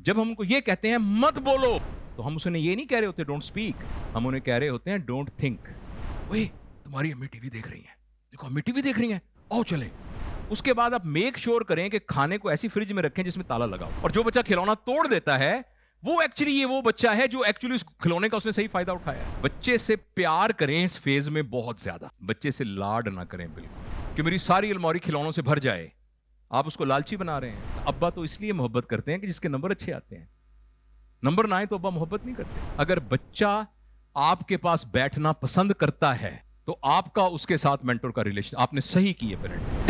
جب ہم ان کو یہ کہتے ہیں مت بولو تو ہم اسے یہ نہیں کہہ رہے ہوتے ڈونٹ اسپیک، ہم انہیں کہہ رہے ہوتے ہیں ڈونٹ تھنک. اوے تمہاری امی ٹی وی دیکھ رہی ہیں، دیکھو امی ٹی وی دیکھ رہی ہیں، آؤ چلیں. اس کے بعد آپ میک شور کریں کہ کھانے کو ایسی فریج میں رکھیں جس میں تالا لگا ہو. اور جو بچہ کھلونا توڑ دیتا ہے وہ ایکچولی یہ وہ بچہ ہے جو ایکچولی اس کھلونے کا اس نے صحیح فائدہ اٹھایا ہے. بچے سے پیار کریں اس فیز میں بہت زیادہ، بچے سے لاڈ نہ کریں بالکل کہ میری ساری الماری کھلونوں سے بھر جائے. آپ اس کو لالچی بنا رہے ہیں. ابا تو اس لیے محبت کرتے ہیں کہ جس کے نمبر اچھے آتے ہیں، نمبر نہ آئے تو ابا محبت نہیں کرتے. اگر بچہ آپ کے پاس بیٹھنا پسند کرتا ہے تو آپ کا اس کے ساتھ مینٹور کا ریلیشن آپ نے صحیح کی ہے. پیرنٹ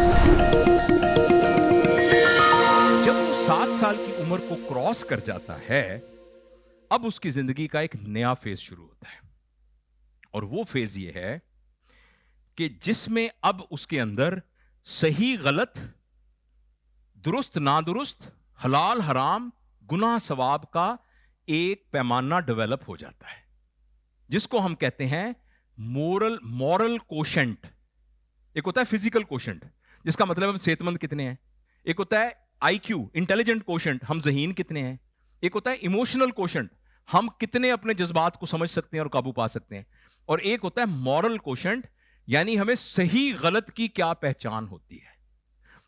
جب وہ 7 سال کی عمر کو کراس کر جاتا ہے اب اس کی زندگی کا ایک نیا فیز شروع ہوتا ہے، اور وہ فیز یہ ہے کہ جس میں اب اس کے اندر صحیح غلط، درست نادرست، حلال حرام، گناہ ثواب کا ایک پیمانہ ڈیولپ ہو جاتا ہے جس کو ہم کہتے ہیں مورل کوشنٹ. ایک ہوتا ہے فزیکل کوشنٹ جس کا مطلب ہم صحت مند کتنے ہیں، ایک ہوتا ہے آئی کیو انٹیلیجنٹ کوشنٹ ہم ذہین کتنے ہیں، ایک ہوتا ہے ایموشنل کوشنٹ ہم کتنے اپنے جذبات کو سمجھ سکتے ہیں اور قابو پا سکتے ہیں، اور ایک ہوتا ہے مورل کوشنٹ یعنی ہمیں صحیح غلط کی کیا پہچان ہوتی ہے.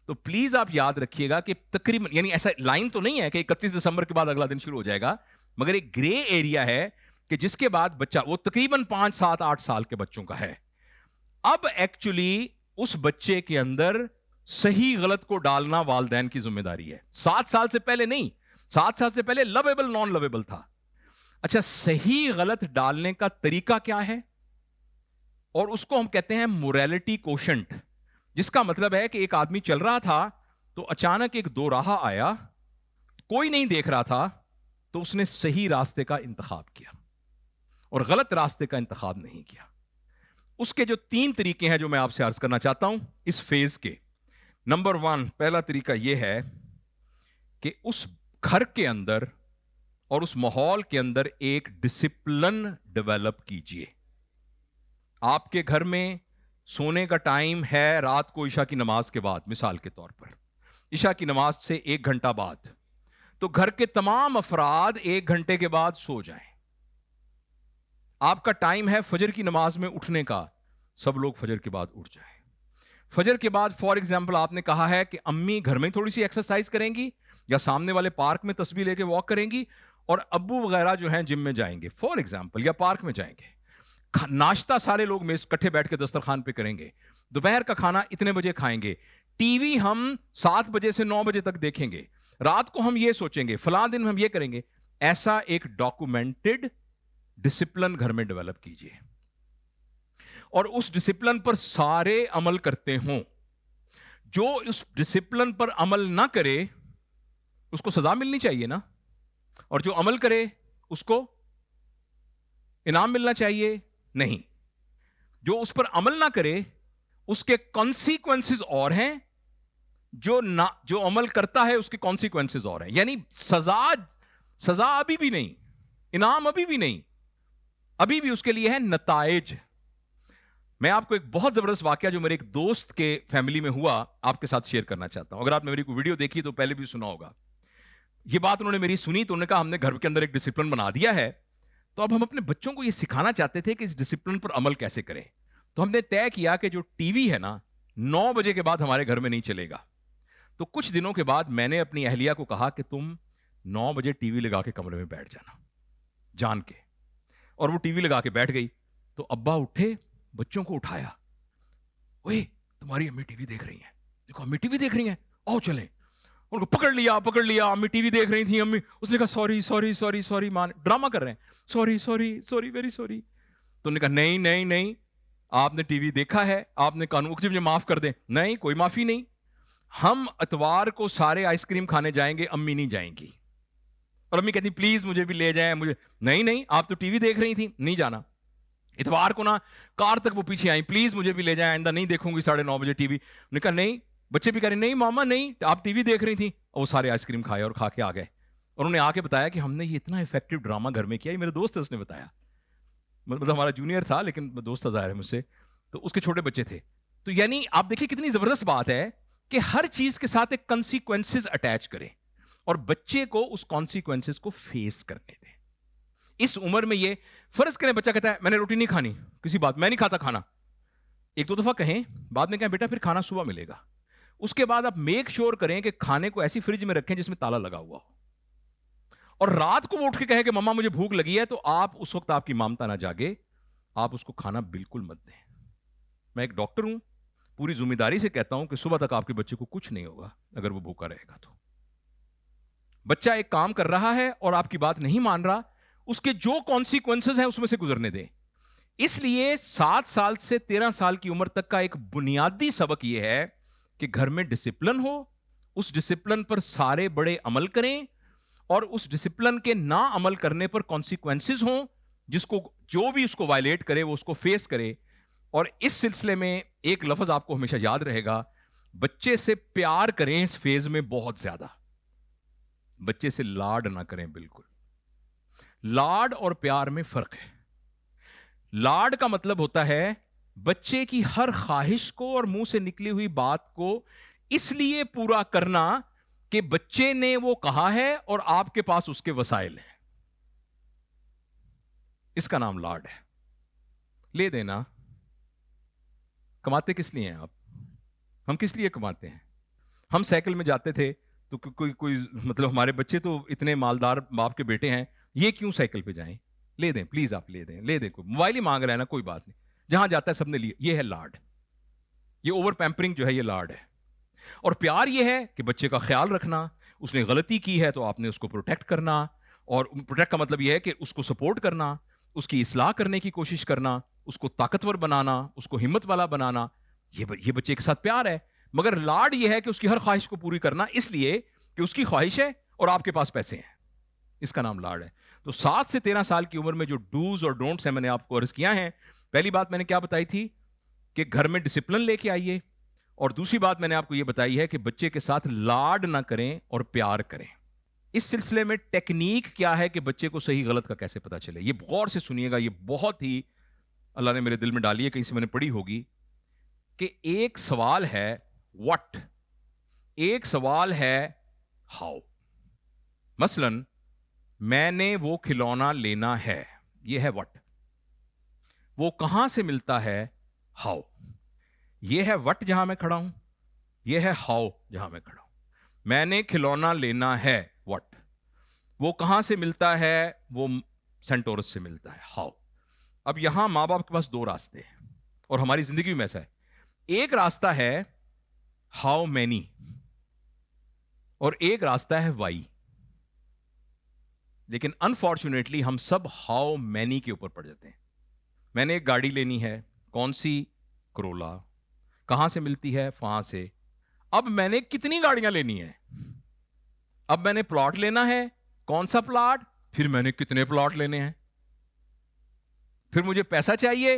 تو پلیز آپ یاد رکھیے گا کہ تقریباً یعنی ایسا لائن تو نہیں ہے کہ 31 دسمبر کے بعد اگلا دن شروع ہو جائے گا، مگر ایک گرے ایریا ہے کہ جس کے بعد بچہ وہ تقریباً 5 7 8 سال کے بچوں کا ہے. اب ایکچولی اس بچے کے اندر صحیح غلط کو ڈالنا والدین کی ذمہ داری ہے. 7 سال سے پہلے نہیں، 7 سال سے پہلے لویبل نان لویبل تھا. اچھا صحیح غلط ڈالنے کا طریقہ کیا ہے؟ اور اس کو ہم کہتے ہیں موریلٹی کوشنٹ، جس کا مطلب ہے کہ ایک آدمی چل رہا تھا تو اچانک ایک دو راہ آیا، کوئی نہیں دیکھ رہا تھا تو اس نے صحیح راستے کا انتخاب کیا اور غلط راستے کا انتخاب نہیں کیا. اس کے جو 3 طریقے ہیں جو میں آپ سے عرض کرنا چاہتا ہوں اس فیز کے. نمبر 1 پہلا طریقہ یہ ہے کہ اس گھر کے اندر اور اس ماحول کے اندر ایک ڈسپلن ڈیولپ کیجئے. آپ کے گھر میں سونے کا ٹائم ہے رات کو عشاء کی نماز کے بعد، مثال کے طور پر عشاء کی نماز سے 1 گھنٹہ بعد، تو گھر کے تمام افراد 1 گھنٹے کے بعد سو جائیں. آپ کا ٹائم ہے فجر کی نماز میں اٹھنے کا، سب لوگ فجر کے بعد اٹھ جائیں. فجر کے بعد فار ایگزامپل آپ نے کہا ہے کہ امی گھر میں تھوڑی سی ایکسرسائز کریں گی یا سامنے والے پارک میں تسبیح لے کے واک کریں گی، اور ابو وغیرہ جو ہیں جم میں جائیں گے فار ایگزامپل یا پارک میں جائیں گے. ناشتہ سارے لوگ میز کٹھے بیٹھ کے دسترخوان پہ کریں گے. دوپہر کا کھانا اتنے بجے کھائیں گے. ٹی وی ہم 7 بجے سے 9 بجے تک دیکھیں گے. رات کو ہم یہ سوچیں گے فلاں دن ہم یہ کریں گے. ایسا ایک ڈاکومنٹڈ ڈسپلن گھر میں ڈیولپ کیجئے اور اس ڈسپلن پر سارے عمل کرتے ہوں. جو اس ڈسپلن پر عمل نہ کرے اس کو سزا ملنی چاہیے نا، اور جو عمل کرے اس کو انعام ملنا چاہیے نہیں. جو اس پر عمل نہ کرے اس کے کانسیکوینسز اور ہیں، جو عمل کرتا ہے اس کے کانسیکوینسز اور ہیں. یعنی سزا ابھی بھی نہیں، انعام ابھی بھی نہیں، ابھی بھی اس کے لیے ہے نتائج. میں آپ کو ایک بہت زبردست واقعہ جو میرے ایک دوست کے فیملی میں ہوا آپ کے ساتھ شیئر کرنا چاہتا ہوں. اگر آپ نے میری کوئی ویڈیو دیکھی تو پہلے بھی سنا ہوگا. یہ بات انہوں نے میری سنی تو انہوں نے کہا ہم نے گھر کے اندر ایک ڈسپلن بنا دیا ہے، تو اب ہم اپنے بچوں کو یہ سکھانا چاہتے تھے کہ اس ڈسپلن پر عمل کیسے کریں. تو ہم نے طے کیا کہ جو ٹی وی ہے نا 9 بجے کے بعد ہمارے گھر میں نہیں چلے گا. تو کچھ دنوں کے بعد میں نے اپنی اہلیہ کو کہا کہ تم 9 بجے ٹی وی لگا کے کمرے میں بیٹھ جانا جان کے. اور وہ ٹی وی لگا کے بیٹھ گئی. تو ابا اٹھے، بچوں کو اٹھایا، اوے تمہاری امی ٹی وی دیکھ رہی ہیں، دیکھو امی ٹی وی دیکھ رہی ہیں، آؤ چلیں. ان کو پکڑ لیا، امی ٹی وی دیکھ رہی تھیں. امی اس نے کہا سوری مان ڈرامہ کر رہے ہیں، سوری ویری سوری. تو انہوں نے کہا نہیں آپ نے ٹی وی دیکھا ہے، آپ نے قانون مجھے معاف کر دیں. نہیں کوئی معافی نہیں، ہم اتوار کو سارے آئس کریم کھانے جائیں گے، امی نہیں جائیں گی. اور امی کہتی پلیز مجھے بھی لے جائیں. مجھے نہیں آپ تو ٹی وی دیکھ رہی تھیں، نہیں جانا. اتوار کو نا کار تک وہ پیچھے آئیں، پلیز مجھے بھی لے جائیں، آئندہ نہیں دیکھوں گی 9:30 بجے ٹی وی. نے کہا نہیں. بچے بھی کہہ رہے نہیں ماما نہیں آپ ٹی وی دیکھ رہی تھیں. اور وہ سارے آئس کریم کھائے اور کھا کے آ گئے. اور انہوں نے آ کے بتایا کہ ہم نے یہ اتنا افیکٹو ڈرامہ گھر میں کیا. یہ میرے دوست ہے، اس نے بتایا، مطلب ہمارا جونیئر تھا لیکن دوست ظاہر ہے مجھ سے، تو اس کے چھوٹے بچے تھے. تو یعنی آپ دیکھیں کتنی زبردست بات ہے کہ ہر چیز کے ساتھ ایک کنسیکوینسز اٹیچ کریں. اور بچے کو اس کانسیکوینسز کو فیس کرنے دیں. اس عمر میں یہ فرض کریں بچہ کہتا ہے میں نے روٹی نہیں کھانی, کسی بات میں نہیں کھاتا کھانا, ایک دو دفعہ کہیں, بعد میں کہیں بیٹا پھر کھانا صبح ملے گا. اس کے بعد آپ میک شور کریں کہ کھانے کو ایسی فریج میں رکھیں جس میں تالا لگا ہوا ہو, اور رات کو وہ اٹھ کے کہے کہ مما مجھے بھوک لگی ہے, تو آپ اس وقت آپ کی مامتا نہ جاگے, آپ اس کو کھانا بالکل مت دیں. میں ایک ڈاکٹر ہوں, پوری ذمہ داری سے کہتا ہوں کہ صبح تک آپ کے بچے کو کچھ نہیں ہوگا اگر وہ بھوکا رہے گا. تو بچہ ایک کام کر رہا ہے اور آپ کی بات نہیں مان رہا, اس کے جو کانسیکوینسز ہیں اس میں سے گزرنے دیں. اس لیے 7 سال سے 13 سال کی عمر تک کا ایک بنیادی سبق یہ ہے کہ گھر میں ڈسپلن ہو, اس ڈسپلن پر سارے بڑے عمل کریں, اور اس ڈسپلن کے نہ عمل کرنے پر کانسیکوینسز ہوں, جس کو جو بھی اس کو وائلیٹ کرے وہ اس کو فیس کرے. اور اس سلسلے میں ایک لفظ آپ کو ہمیشہ یاد رہے گا, بچے سے پیار کریں اس فیز میں بہت زیادہ, بچے سے لاڈ نہ کریں. بالکل لاڈ اور پیار میں فرق ہے. لاڈ کا مطلب ہوتا ہے بچے کی ہر خواہش کو اور منہ سے نکلی ہوئی بات کو اس لیے پورا کرنا کہ بچے نے وہ کہا ہے اور آپ کے پاس اس کے وسائل ہیں. اس کا نام لاڈ ہے. لے دینا. کماتے کس لیے ہیں آپ؟ ہم کس لیے کماتے ہیں؟ ہم سائیکل میں جاتے تھے تو کوئی مطلب ہمارے بچے تو اتنے مالدار باپ کے بیٹے ہیں, یہ کیوں سائیکل پہ جائیں؟ لے دیں پلیز, آپ لے دیں. کوئی موبائل ہی مانگ رہا ہے نا, کوئی بات نہیں, جہاں جاتا ہے سب نے لیا. یہ ہے لاڈ. یہ اوور پیمپرنگ جو ہے یہ لاڈ ہے. اور پیار یہ ہے کہ بچے کا خیال رکھنا, اس نے غلطی کی ہے تو آپ نے اس کو پروٹیکٹ کرنا, اور پروٹیکٹ کا مطلب یہ ہے کہ اس کو سپورٹ کرنا, اس کی اصلاح کرنے کی کوشش کرنا, اس کو طاقتور بنانا, اس کو ہمت والا بنانا. یہ بچے کے ساتھ پیار ہے. مگر لاڈ یہ ہے کہ اس کی ہر خواہش کو پوری کرنا, اس لیے کہ اس کی خواہش ہے اور آپ کے پاس پیسے ہیں. اس کا نام لاڈ ہے. تو 7 سے 13 سال کی عمر میں جو ڈوز اور ڈونٹس ہیں میں نے آپ کو عرض کیا ہے. پہلی بات میں نے کیا بتائی تھی کہ گھر میں ڈسپلن لے کے آئیے, اور دوسری بات میں نے آپ کو یہ بتائی ہے کہ بچے کے ساتھ لاڈ نہ کریں اور پیار کریں. اس سلسلے میں ٹیکنیک کیا ہے کہ بچے کو صحیح غلط کا کیسے پتا چلے, یہ غور سے سنیے گا. یہ بہت ہی اللہ نے میرے دل میں ڈالی ہے, کہیں سے میں نے پڑھی ہوگی کہ ایک سوال ہے what, ایک سوال ہے how. مثلاً میں نے وہ کھلونا لینا ہے, یہ ہے what. وہ کہاں سے ملتا ہے, how. یہ ہے what جہاں میں کھڑا ہوں, یہ ہے how جہاں میں کھڑا ہوں. میں نے کھلونا لینا ہے what. وہ کہاں سے ملتا ہے, وہ سینٹورس سے ملتا ہے, how. اب یہاں ماں باپ کے پاس 2 راستے ہیں, اور ہماری زندگی میں ایسا ہے. ایک راستہ ہے ہاؤ مینی, اور ایک راستہ ہے وائی. لیکن انفارچونیٹلی ہم سب ہاؤ مینی کے اوپر پڑ جاتے ہیں. میں نے ایک گاڑی لینی ہے, کون سی, کرولا. کہاں سے ملتی ہے, وہاں سے. اب میں نے کتنی گاڑیاں لینی ہے, اب میں نے پلاٹ لینا ہے, کون سا پلاٹ, پھر میں نے کتنے پلاٹ لینے ہیں, پھر مجھے پیسہ چاہیے,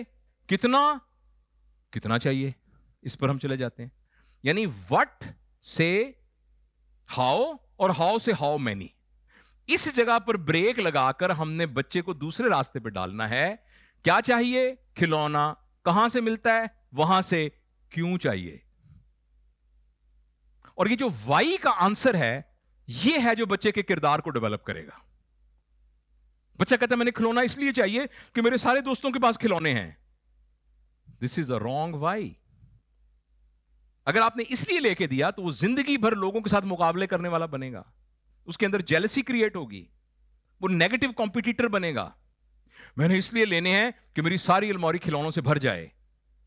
کتنا چاہیے, اس پر ہم چلے جاتے ہیں. یعنی وٹ سے ہاؤ اور ہاؤ سے ہاؤ مینی. اس جگہ پر بریک لگا کر ہم نے بچے کو دوسرے راستے پہ ڈالنا ہے. کیا چاہیے, کھلونا. کہاں سے ملتا ہے, وہاں سے. کیوں چاہیے. اور یہ جو وائی کا آنسر ہے, یہ ہے جو بچے کے کردار کو ڈیولپ کرے گا. بچہ کہتا ہے میں نے کھلونا اس لیے چاہیے کہ میرے سارے دوستوں کے پاس کھلونے ہیں. دس از اے رانگ وائی. اگر آپ نے اس لیے لے کے دیا تو وہ زندگی بھر لوگوں کے ساتھ مقابلے کرنے والا بنے گا, اس کے اندر جیلسی کریٹ ہوگی, وہ نیگیٹو کمپیٹیٹر بنے گا. میں نے اس لیے لینے ہیں کہ میری ساری الماری کھلونوں سے بھر جائے.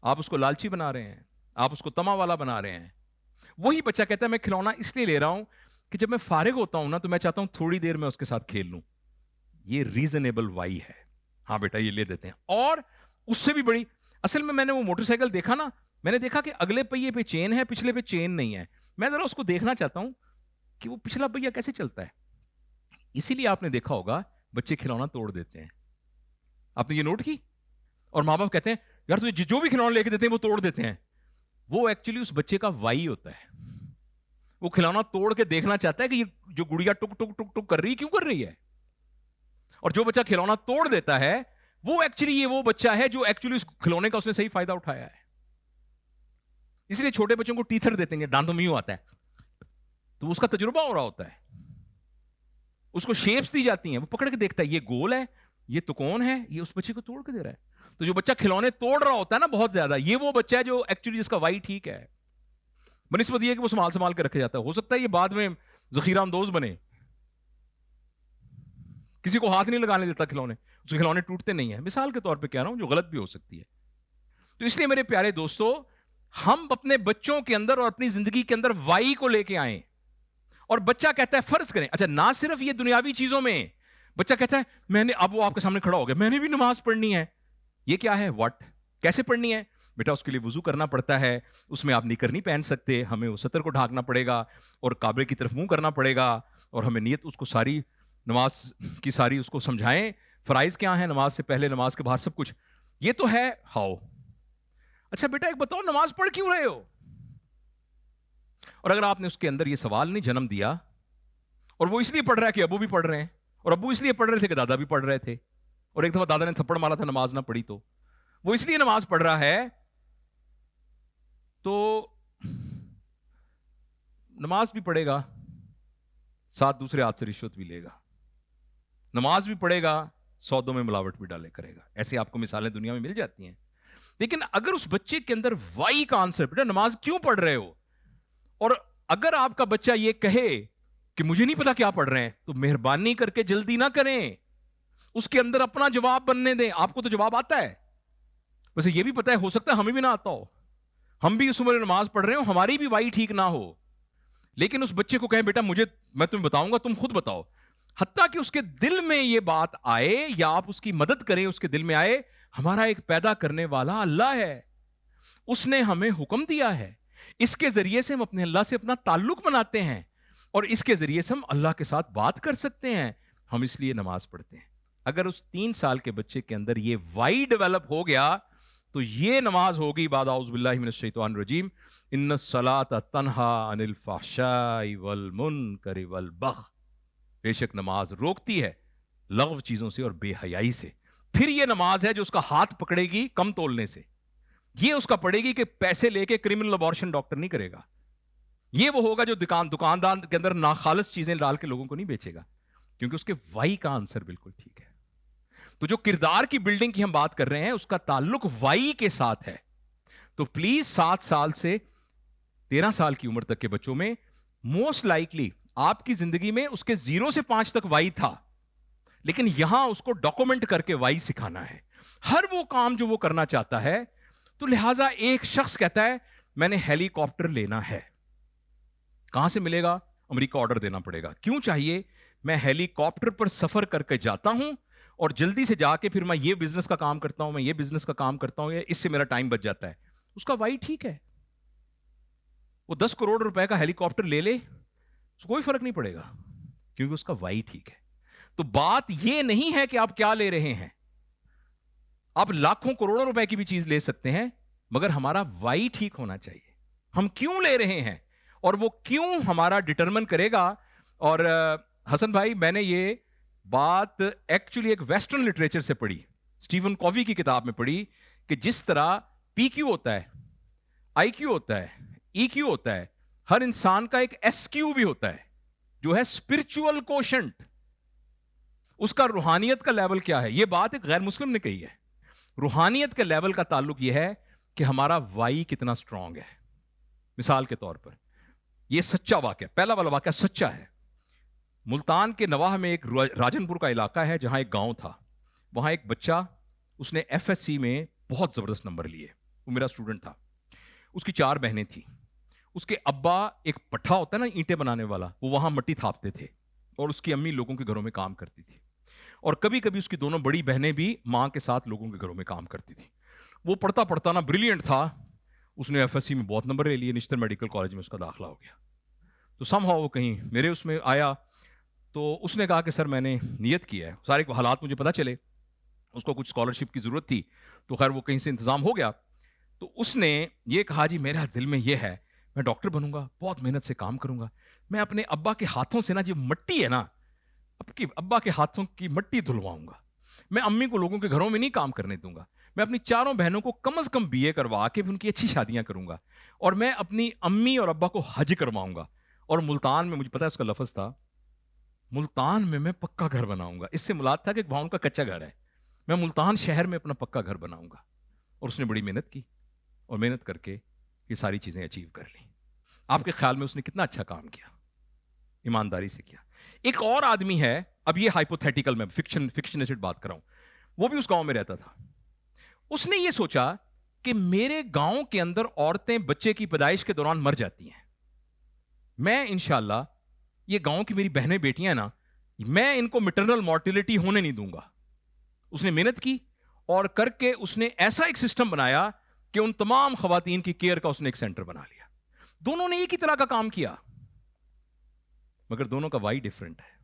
آپ اس کو لالچی بنا رہے ہیں, آپ اس کو تما والا بنا رہے ہیں. وہی بچہ کہتا ہے میں کھلونا اس لیے لے رہا ہوں کہ جب میں فارغ ہوتا ہوں نا تو میں چاہتا ہوں تھوڑی دیر میں اس کے ساتھ کھیل لوں. یہ ریزنیبل وائی ہے. ہاں بیٹا یہ لے دیتے ہیں. اور اس سے بھی بڑی, اصل میں نے وہ موٹر سائیکل دیکھا نا, میں نے دیکھا کہ اگلے پہیے پہ چین ہے, پچھلے پہ چین نہیں ہے. میں ذرا اس کو دیکھنا چاہتا ہوں کہ وہ پچھلا پہیہ کیسے چلتا ہے. اسی لیے آپ نے دیکھا ہوگا بچے کھلونا توڑ دیتے ہیں. آپ نے یہ نوٹ کی؟ اور ماں باپ کہتے ہیں یار تجھے جو بھی کھلونا لے کے دیتے ہیں وہ توڑ دیتے ہیں. وہ ایکچولی اس بچے کا وائی ہوتا ہے. وہ کھلونا توڑ کے دیکھنا چاہتا ہے کہ یہ جو گڑیا ٹک ٹک ٹک ٹک کر رہی کیوں کر رہی ہے. اور جو بچہ کھلونا توڑ دیتا ہے وہ ایکچولی یہ وہ بچہ ہے جو ایکچولی اس کھلونے کا اس نے صحیح فائدہ اٹھایا ہے. اس لیے چھوٹے بچوں کو ٹیتھر دیتے ہیں, دانتوں میں یوں آتا ہے, تو اس کا تجربہ ہو رہا ہوتا ہے. اس کو شیپس دی جاتی ہیں, وہ پکڑ کے دیکھتا ہے یہ گول ہے, یہ تکون ہے, یہ اس بچے کو توڑ کے دے رہا ہے. تو جو بچہ کھلونے توڑ رہا ہوتا ہے نا بہت زیادہ, یہ وہ بچہ ہے جو ایکچولی جس کا وائی ٹھیک ہے, بنسبت یہ کہ وہ سنبھال کے رکھا جاتا ہے. ہو سکتا ہے یہ بعد میں ذخیرہ اندوز بنے, کسی کو ہاتھ نہیں لگانے دیتا کھلونے, اس کے کھلونے ٹوٹتے نہیں ہیں. مثال کے طور پہ کہہ رہا ہوں, جو غلط بھی ہو سکتی ہے. تو اس لیے میرے پیارے دوستو, ہم اپنے بچوں کے اندر اور اپنی زندگی کے اندر وائی کو لے کے آئیں. اور بچہ کہتا ہے, فرض کریں, اچھا نہ صرف یہ دنیاوی چیزوں میں, بچہ کہتا ہے میں نے, اب وہ آپ کے سامنے کھڑا ہو گیا, میں نے بھی نماز پڑھنی ہے. یہ کیا ہے, واٹ, کیسے پڑھنی ہے؟ بیٹا اس کے لیے وضو کرنا پڑتا ہے, اس میں آپ نکر نہیں پہن سکتے, ہمیں وہ سطر کو ڈھانکنا پڑے گا اور کعبے کی طرف منہ کرنا پڑے گا, اور ہمیں نیت اس کو ساری نماز کی ساری اس کو سمجھائیں, فرائض کیا ہیں نماز سے پہلے, نماز کے بعد, سب کچھ. یہ تو ہے ہاؤ. اچھا بیٹا ایک بتاؤ, نماز پڑھ کیوں رہے ہو؟ اور اگر آپ نے اس کے اندر یہ سوال نہیں جنم دیا, اور وہ اس لیے پڑھ رہا ہے کہ ابو بھی پڑھ رہے ہیں, اور ابو اس لیے پڑھ رہے تھے کہ دادا بھی پڑھ رہے تھے, اور ایک دفعہ دادا نے تھپڑ مارا تھا نماز نہ پڑھی, تو وہ اس لیے نماز پڑھ رہا ہے, تو نماز بھی پڑھے گا, ساتھ دوسرے ہاتھ سے رشوت بھی لے گا, نماز بھی پڑھے گا, سودوں میں ملاوٹ بھی ڈالے کرے گا. ایسے آپ کو مثالیں دنیا میں مل جاتی ہیں. لیکن اگر اس بچے کے اندر وائی کا آنسر, بیٹا نماز کیوں پڑھ رہے ہو, اور اگر آپ کا بچہ یہ کہے کہ مجھے نہیں پتا کیا پڑھ رہے ہیں, تو مہربانی کر کے جلدی نہ کریں, اس کے اندر اپنا جواب بننے دیں. آپ کو تو جواب آتا ہے, ویسے یہ بھی پتا ہے, ہو سکتا ہے ہمیں بھی نہ آتا ہو, ہم بھی اس عمر میں نماز پڑھ رہے ہو, ہماری بھی وائی ٹھیک نہ ہو. لیکن اس بچے کو کہیں بیٹا مجھے, میں تمہیں بتاؤں گا, تم خود بتاؤ. حتیٰ کہ اس کے دل میں یہ بات آئے, یا آپ اس کی مدد کریں, اس کے دل میں آئے ہمارا ایک پیدا کرنے والا اللہ ہے, اس نے ہمیں حکم دیا ہے, اس کے ذریعے سے ہم اپنے اللہ سے اپنا تعلق بناتے ہیں, اور اس کے ذریعے سے ہم اللہ کے ساتھ بات کر سکتے ہیں, ہم اس لیے نماز پڑھتے ہیں. اگر اس 3 سال کے بچے کے اندر یہ وائی ڈیولپ ہو گیا, تو یہ نماز ہوگی بعد اعوذ باللہ من الشیطان الرجیم, ان الصلاۃ تنہا عن الفحشاء والمنکر والبغی, بے شک نماز روکتی ہے لغو چیزوں سے اور بے حیائی سے. پھر یہ نماز ہے جو اس کا ہاتھ پکڑے گی کم تولنے سے, یہ اس کا پڑے گی کہ پیسے لے کے کرمنل ابارشن ڈاکٹر نہیں کرے گا, یہ وہ ہوگا جو دکاندار کے اندر ناخالص چیزیں ڈال کے لوگوں کو نہیں بیچے گا, کیونکہ اس کے وائی کا آنسر بالکل ٹھیک ہے. تو جو کردار کی بلڈنگ کی ہم بات کر رہے ہیں, اس کا تعلق وائی کے ساتھ ہے. تو پلیز 7 سال سے 13 سال کی عمر تک کے بچوں میں موسٹ لائکلی آپ کی زندگی میں اس کے 0 سے 5 تک وائی تھا, لیکن یہاں اس کو ڈاکومنٹ کر کے وائی سکھانا ہے, ہر وہ کام جو وہ کرنا چاہتا ہے. تو لہٰذا ایک شخص کہتا ہے میں نے ہیلی کاپٹر لینا ہے, کہاں سے ملے گا؟ امریکہ آرڈر دینا پڑے گا. کیوں چاہیے؟ میں ہیلی کاپٹر پر سفر کر کے جاتا ہوں, اور جلدی سے جا کے پھر میں یہ بزنس کا کام کرتا ہوں, میں یہ بزنس کا کام کرتا ہوں, اس سے میرا ٹائم بچ جاتا ہے. اس کا وائی ٹھیک ہے, وہ 10 کروڑ روپے کا ہیلی کاپٹر لے لے, اس کو کوئی فرق نہیں پڑے گا, کیونکہ اس کا وائی ٹھیک ہے. تو بات یہ نہیں ہے کہ آپ کیا لے رہے ہیں, آپ لاکھوں کروڑوں روپے کی بھی چیز لے سکتے ہیں, مگر ہمارا وائی ٹھیک ہونا چاہیے. ہم کیوں لے رہے ہیں, اور وہ کیوں ہمارا ڈٹرمن کرے گا. اور حسن بھائی, میں نے یہ بات ایکچولی ایک ویسٹرن لٹریچر سے پڑھی, اسٹیون کووی کی کتاب میں پڑھی, کہ جس طرح پی کیو ہوتا ہے, آئی کیو ہوتا ہے, ای کیو ہوتا ہے, ہر انسان کا ایک ایس کیو بھی ہوتا ہے, جو ہے اسپرچل کوشنٹ. اس کا روحانیت کا لیول کیا ہے؟ یہ بات ایک غیر مسلم نے کہی ہے. روحانیت کے لیول کا تعلق یہ ہے کہ ہمارا وائی کتنا سٹرونگ ہے. مثال کے طور پر یہ سچا واقعہ, پہلا والا واقعہ سچا ہے. ملتان کے نواح میں ایک راجن پور کا علاقہ ہے, جہاں ایک گاؤں تھا. وہاں ایک بچہ, اس نے ایف ایس سی میں بہت زبردست نمبر لیے, وہ میرا اسٹوڈنٹ تھا. اس کی 4 بہنیں تھیں. اس کے ابا ایک پٹھا ہوتا ہے نا اینٹیں بنانے والا, وہ وہاں مٹی تھاپتے تھے, اور اس کی امی لوگوں کے گھروں میں کام کرتی تھی, اور کبھی کبھی اس کی دونوں بڑی بہنیں بھی ماں کے ساتھ لوگوں کے گھروں میں کام کرتی تھی. وہ پڑھتا پڑھتا نا بریلینٹ تھا, اس نے ایف ایس سی میں بہت نمبر لے لیے, نشتر میڈیکل کالج میں اس کا داخلہ ہو گیا. تو سم ہاؤ وہ کہیں میرے اس میں آیا, تو اس نے کہا کہ سر میں نے نیت کیا ہے, سارے حالات مجھے پتا چلے, اس کو کچھ اسکالرشپ کی ضرورت تھی, تو خیر وہ کہیں سے انتظام ہو گیا. تو اس نے یہ کہا جی میرے دل میں یہ ہے, میں ڈاکٹر بنوں گا, بہت محنت سے کام کروں گا, میں اپنے ابا کے ہاتھوں سے نا جو مٹی ہے نا, ابا کے ہاتھوں کی مٹی دھلواؤں گا, میں امی کو لوگوں کے گھروں میں نہیں کام کرنے دوں گا, میں اپنی 4 بہنوں کو کم از کم بی اے کروا کے ان کی اچھی شادیاں کروں گا, اور میں اپنی امی اور ابا کو حج کرواؤں گا. اور ملتان میں مجھے پتا ہے اس کا لفظ تھا ملتان میں پکا گھر بناؤں گا. اس سے مراد تھا کہ وہاں ان کا کچا گھر ہے, میں ملتان شہر میں اپنا پکا گھر بناؤں گا. اور اس نے بڑی محنت کی, اور محنت کر کے یہ ساری چیزیں اچیو کر لیں. آپ کے خیال میں اس نے کتنا اچھا کام کیا, ایمانداری سے کیا. ایک اور آدمی ہے, اب یہ ہائپوتھیٹیکل میں فکشنسٹ بات کر رہا ہوں, وہ بھی اس گاؤں میں رہتا تھا. اس نے یہ سوچا کہ میرے گاؤں کے اندر عورتیں بچے کی پیدائش کے دوران مر جاتی ہیں, میں انشاءاللہ یہ گاؤں کی میری بہنیں بیٹیاں ہیں نا, میں ان کو میٹرنل مورٹیلٹی ہونے نہیں دوں گا. اس نے محنت کی اور کر کے اس نے ایسا ایک سسٹم بنایا کہ ان تمام خواتین کی کیئر کا اس نے ایک سینٹر بنا لیا. دونوں نے ایک ہی طرح کا کام کیا, مگر دونوں کا وائی ڈفرنٹ ہے.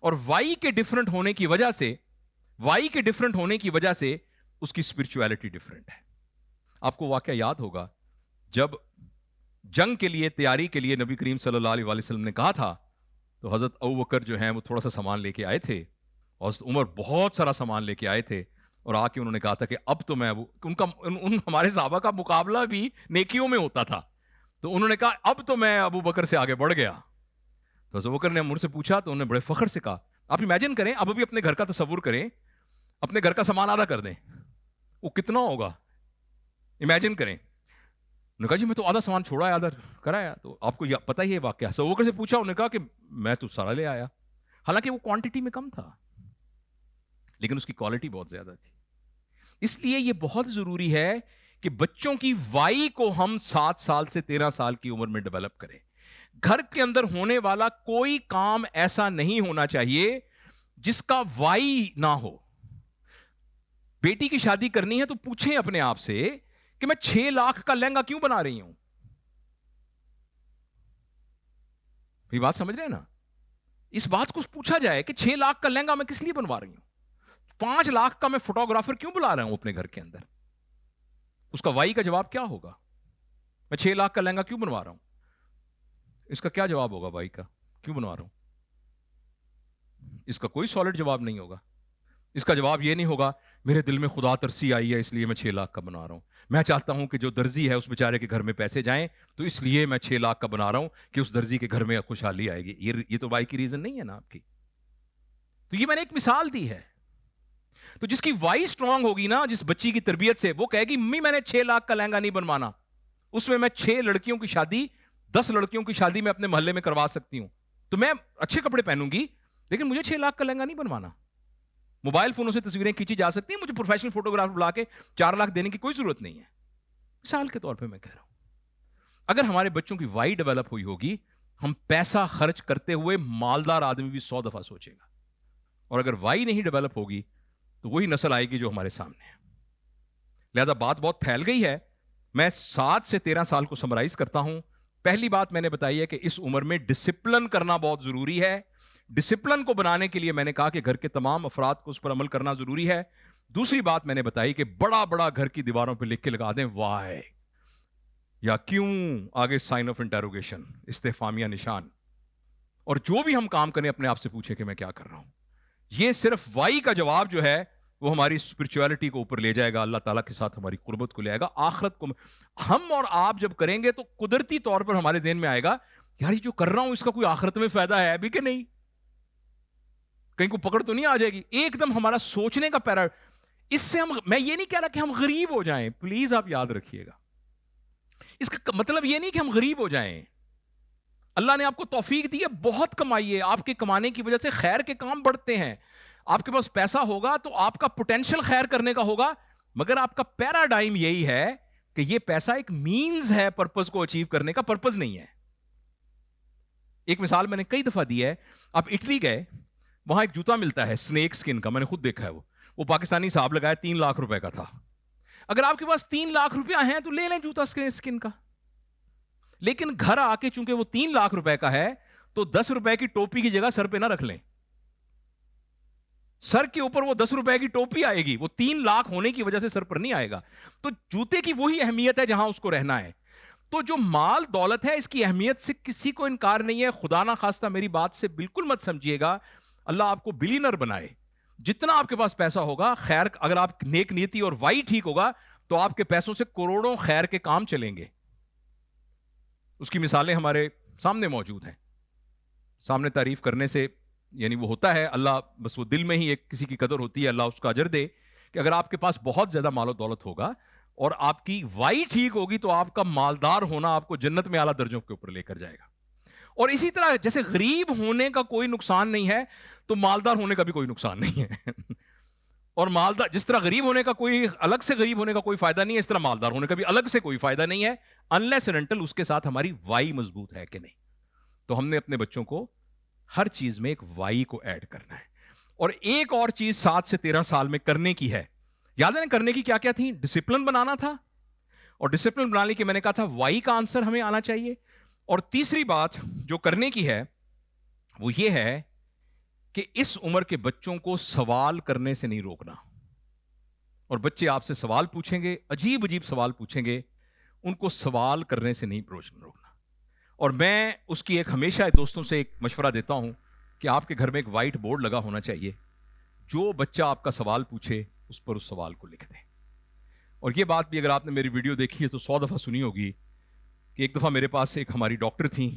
اور وائی کے ڈفرنٹ ہونے کی وجہ سے اس کی اسپرچویلٹی ڈفرنٹ ہے. آپ کو واقعہ یاد ہوگا, جب جنگ کے لیے تیاری کے لیے نبی کریم صلی اللہ علیہ وسلم نے کہا تھا, تو حضرت ابوبکر جو ہیں وہ تھوڑا سا سامان لے کے آئے تھے, اور حضرت عمر بہت سارا سامان لے کے آئے تھے, اور آ کے انہوں نے کہا تھا کہ اب تو میں ہمارے صحابہ کا مقابلہ بھی نیکیوں میں ہوتا تھا, تو انہوں نے کہا اب تو میں ابو بکر سے آگے بڑھ گیا. تو ابو بکر نے عمر سے پوچھا, تو انہوں نے بڑے فخر سے کہا, آپ امیجن کریں, اب بھی اپنے گھر کا تصور کریں, اپنے گھر کا سامان آدھا کر دیں, وہ کتنا ہوگا, امیجن کریں. انہوں نے کہا جی میں تو آدھا سامان چھوڑا ہے, آدھا کرایا. تو آپ کو پتہ ہی ہے واقعہ, ابو بکر سے پوچھا, انہوں نے کہا کہ میں تو سارا لے آیا. حالانکہ وہ کوانٹٹی میں کم تھا, لیکن اس کی کوالٹی بہت زیادہ تھی. اس لیے یہ بہت ضروری ہے کہ بچوں کی وائی کو ہم 7 سال سے 13 سال کی عمر میں ڈیولپ کریں. گھر کے اندر ہونے والا کوئی کام ایسا نہیں ہونا چاہیے جس کا وائی نہ ہو. بیٹی کی شادی کرنی ہے تو پوچھیں اپنے آپ سے کہ میں 6 لاکھ کا لہنگا کیوں بنا رہی ہوں. یہ بات سمجھ رہے ہیں نا, اس بات کو پوچھا جائے کہ 6 لاکھ کا لہنگا میں کس لیے بنوا رہی ہوں, 5 لاکھ کا میں فوٹوگرافر کیوں بلا رہا ہوں اپنے گھر کے اندر. اس کا وائی کا جواب کیا ہوگا, میں 6 لاکھ کا لہنگا کیوں بنوا رہا ہوں, اس کا کیا جواب ہوگا وائی کا, کیوں بنوا رہا ہوں. اس کا کوئی سالڈ جواب نہیں ہوگا. اس کا جواب یہ نہیں ہوگا میرے دل میں خدا ترسی آئی ہے اس لیے میں 6 لاکھ کا بنا رہا ہوں, میں چاہتا ہوں کہ جو درزی ہے اس بیچارے کے گھر میں پیسے جائیں, تو اس لیے میں 6 لاکھ کا بنا رہا ہوں کہ اس درزی کے گھر میں خوشحالی آئے گی. یہ تو وائی کی ریزن نہیں ہے نا آپ کی. تو یہ میں نے ایک مثال دی ہے. تو جس کی وائی اسٹرانگ ہوگی نا, جس بچی کی تربیت سے, وہ کہے گی ممی میں نے 6 لاکھ کا لہنگا نہیں بنوانا, اس میں 6 لڑکیوں کی شادی, 10 لڑکیوں کی شادی میں اپنے محلے میں کروا سکتی ہوں. تو میں اچھے کپڑے پہنوں گی, لیکن مجھے 6 لاکھ کا لہنگا نہیں بنوانا. موبائل فونوں سے تصویریں کھینچی جا سکتی ہیں, مجھے پروفیشنل فوٹوگرافر بلا کے 4 لاکھ دینے کی کوئی ضرورت نہیں ہے. مثال کے طور پہ میں کہہ رہا ہوں, اگر ہمارے بچوں کی وائی ڈیولپ ہوئی ہوگی, ہم پیسہ خرچ کرتے ہوئے مالدار آدمی بھی 100 دفعہ سوچے گا. اور اگر وائی نہیں ڈیولپ ہوگی تو وہی نسل آئے گی جو ہمارے سامنے ہے. لہذا بات بہت پھیل گئی ہے, میں 7 سے 13 سال کو سمرائز کرتا ہوں. پہلی بات میں نے بتائی ہے کہ اس عمر میں ڈسپلن کرنا بہت ضروری ہے. ڈسپلن کو بنانے کے لیے میں نے کہا کہ گھر کے تمام افراد کو اس پر عمل کرنا ضروری ہے. دوسری بات میں نے بتائی کہ بڑا بڑا گھر کی دیواروں پہ لکھ کے لگا دیں وائی یا کیوں, آگے سائن آف انٹروگیشن, استفہامیہ نشان. اور جو بھی ہم کام کریں اپنے آپ سے پوچھیں کہ میں کیا کر رہا ہوں. یہ صرف وائی کا جواب جو ہے وہ ہماری اسپرچویلٹی کو اوپر لے جائے گا, اللہ تعالیٰ کے ساتھ ہماری قربت کو لے آئے گا. آخرت کو ہم اور آپ جب کریں گے تو قدرتی طور پر ہمارے ذہن میں آئے گا یار یہ جو کر رہا ہوں اس کا کوئی آخرت میں فائدہ ہے بھی کہ نہیں, کہیں کو پکڑ تو نہیں آ جائے گی. ایک دم ہمارا سوچنے کا پیرا, اس سے میں یہ نہیں کہہ رہا کہ ہم غریب ہو جائیں, پلیز آپ یاد رکھیے گا, اس کا مطلب یہ نہیں کہ ہم غریب ہو جائیں. اللہ نے آپ کو توفیق دی ہے, بہت کمائیے, آپ کے کمانے کی وجہ سے خیر کے کام بڑھتے ہیں. آپ کے پاس پیسہ ہوگا تو آپ کا پوٹینشل خیر کرنے کا ہوگا, مگر آپ کا پیراڈائم یہی ہے کہ یہ پیسہ ایک مینز ہے پرپز کو اچیو کرنے کا, پرپز نہیں ہے. ایک مثال میں نے کئی دفعہ دی ہے. آپ اٹلی گئے, وہاں ایک جوتا ملتا ہے سنیک سکن کا, میں نے خود دیکھا ہے, وہ پاکستانی صاحب لگایا 3 لاکھ روپے کا تھا. اگر آپ کے پاس 3 لاکھ روپیہ ہیں تو لے لیں جوتا سکن کا, لیکن گھر آ کے چونکہ وہ 3 لاکھ روپے کا ہے تو 10 روپے کی ٹوپی کی جگہ سر پہ نہ رکھ لیں. سر کے اوپر وہ 10 روپے کی ٹوپی آئے گی, وہ 3 لاکھ ہونے کی وجہ سے سر پر نہیں آئے گا. تو جوتے کی وہی اہمیت ہے جہاں اس کو رہنا ہے. تو جو مال دولت ہے اس کی اہمیت سے کسی کو انکار نہیں ہے. خدا نہ خواستہ میری بات سے بالکل مت سمجھیے گا, اللہ آپ کو بلینر بنائے, جتنا آپ کے پاس پیسہ ہوگا خیر, اگر آپ نیک نیتی اور وائی ٹھیک ہوگا تو آپ کے پیسوں سے کروڑوں خیر کے کام چلیں گے. اس کی مثالیں ہمارے سامنے موجود ہیں. سامنے تعریف کرنے سے یعنی وہ ہوتا ہے اللہ بس وہ دل میں ہی ایک کسی کی قدر ہوتی ہے, اللہ اس کا اجر دے کہ اگر آپ کے پاس بہت زیادہ مال و دولت ہوگا اور آپ کی وائی ٹھیک ہوگی تو آپ کا مالدار ہونا آپ کو جنت میں اعلیٰ درجوں کے اوپر لے کر جائے گا. اور اسی طرح جیسے غریب ہونے کا کوئی نقصان نہیں ہے تو مالدار ہونے کا بھی کوئی نقصان نہیں ہے. اور مالدار جس طرح غریب ہونے کا کوئی الگ سے غریب ہونے کا کوئی فائدہ نہیں ہے, اس طرح مالدار ہونے کا بھی الگ سے کوئی فائدہ نہیں ہے unless and until اس کے ساتھ ہماری وائی مضبوط ہے کہ نہیں. تو ہم نے اپنے بچوں کو ہر چیز میں ایک وائی کو ایڈ کرنا ہے. اور ایک اور چیز 7 سے 13 سال میں کرنے کی ہے. یاد ہے نا کرنے کی کیا کیا تھی؟ ڈسپلن بنانا تھا, اور ڈسپلن بنانے کی میں نے کہا تھا وائی کا آنسر ہمیں آنا چاہیے. اور تیسری بات جو کرنے کی ہے وہ یہ ہے کہ اس عمر کے بچوں کو سوال کرنے سے نہیں روکنا. اور بچے آپ سے سوال پوچھیں گے, عجیب عجیب سوال پوچھیں گے, ان کو سوال کرنے سے نہیں روکنا. اور میں اس کی ایک ہمیشہ دوستوں سے ایک مشورہ دیتا ہوں کہ آپ کے گھر میں ایک وائٹ بورڈ لگا ہونا چاہیے, جو بچہ آپ کا سوال پوچھے اس پر اس سوال کو لکھ دیں. اور یہ بات بھی اگر آپ نے میری ویڈیو دیکھی ہے تو 100 دفعہ سنی ہوگی کہ ایک دفعہ میرے پاس ایک ہماری ڈاکٹر تھیں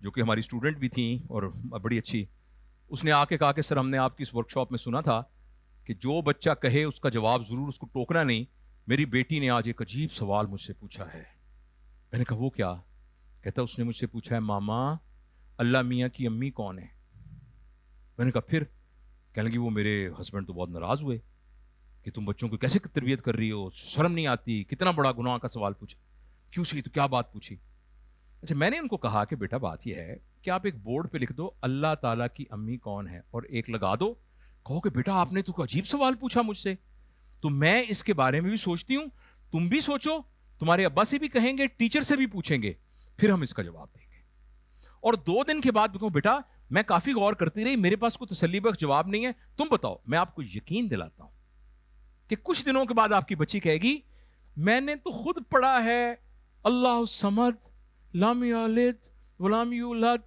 جو کہ ہماری اسٹوڈنٹ بھی تھیں اور بڑی اچھی. اس نے آ کے کہا کہ سر ہم نے آپ کی اس ورکشاپ میں سنا تھا کہ جو بچہ کہے اس کا جواب ضرور, اس کو ٹوکنا نہیں. میری بیٹی نے آج ایک عجیب سوال مجھ سے پوچھا ہے. میں نے کہا وہ کیا؟ کہتا اس نے مجھ سے پوچھا ہے ماما اللہ میاں کی امی کون ہے؟ میں نے کہا پھر؟ کہنے لگی وہ میرے ہسبینڈ تو بہت ناراض ہوئے کہ تم بچوں کو کیسے تربیت کر رہی ہو, شرم نہیں آتی, کتنا بڑا گناہ کا سوال پوچھا. کیوں صحیح, تو کیا بات پوچھی؟ اچھا میں نے ان کو کہا کہ بیٹا بات یہ ہے کہ آپ ایک بورڈ پہ لکھ دو اللہ تعالیٰ کی امی کون ہے اور ایک لگا دو, کہو کہ بیٹا آپ نے تو عجیب سوال پوچھا مجھ سے, تو میں اس کے بارے میں بھی سوچتی ہوں, تم بھی سوچو, تمہارے ابا سے بھی کہیں گے, ٹیچر سے بھی پوچھیں گے, پھر ہم اس کا جواب دیں گے. اور 2 دن کے بعد کہو بیٹا میں کافی غور کرتی رہی, میرے پاس کوئی تسلی بخش جواب نہیں ہے, تم بتاؤ. میں آپ کو یقین دلاتا ہوں کہ کچھ دنوں کے بعد آپ کی بچی کہے گی میں نے تو خود پڑھا ہے اللہ الصمد لم یلد ولم یولد,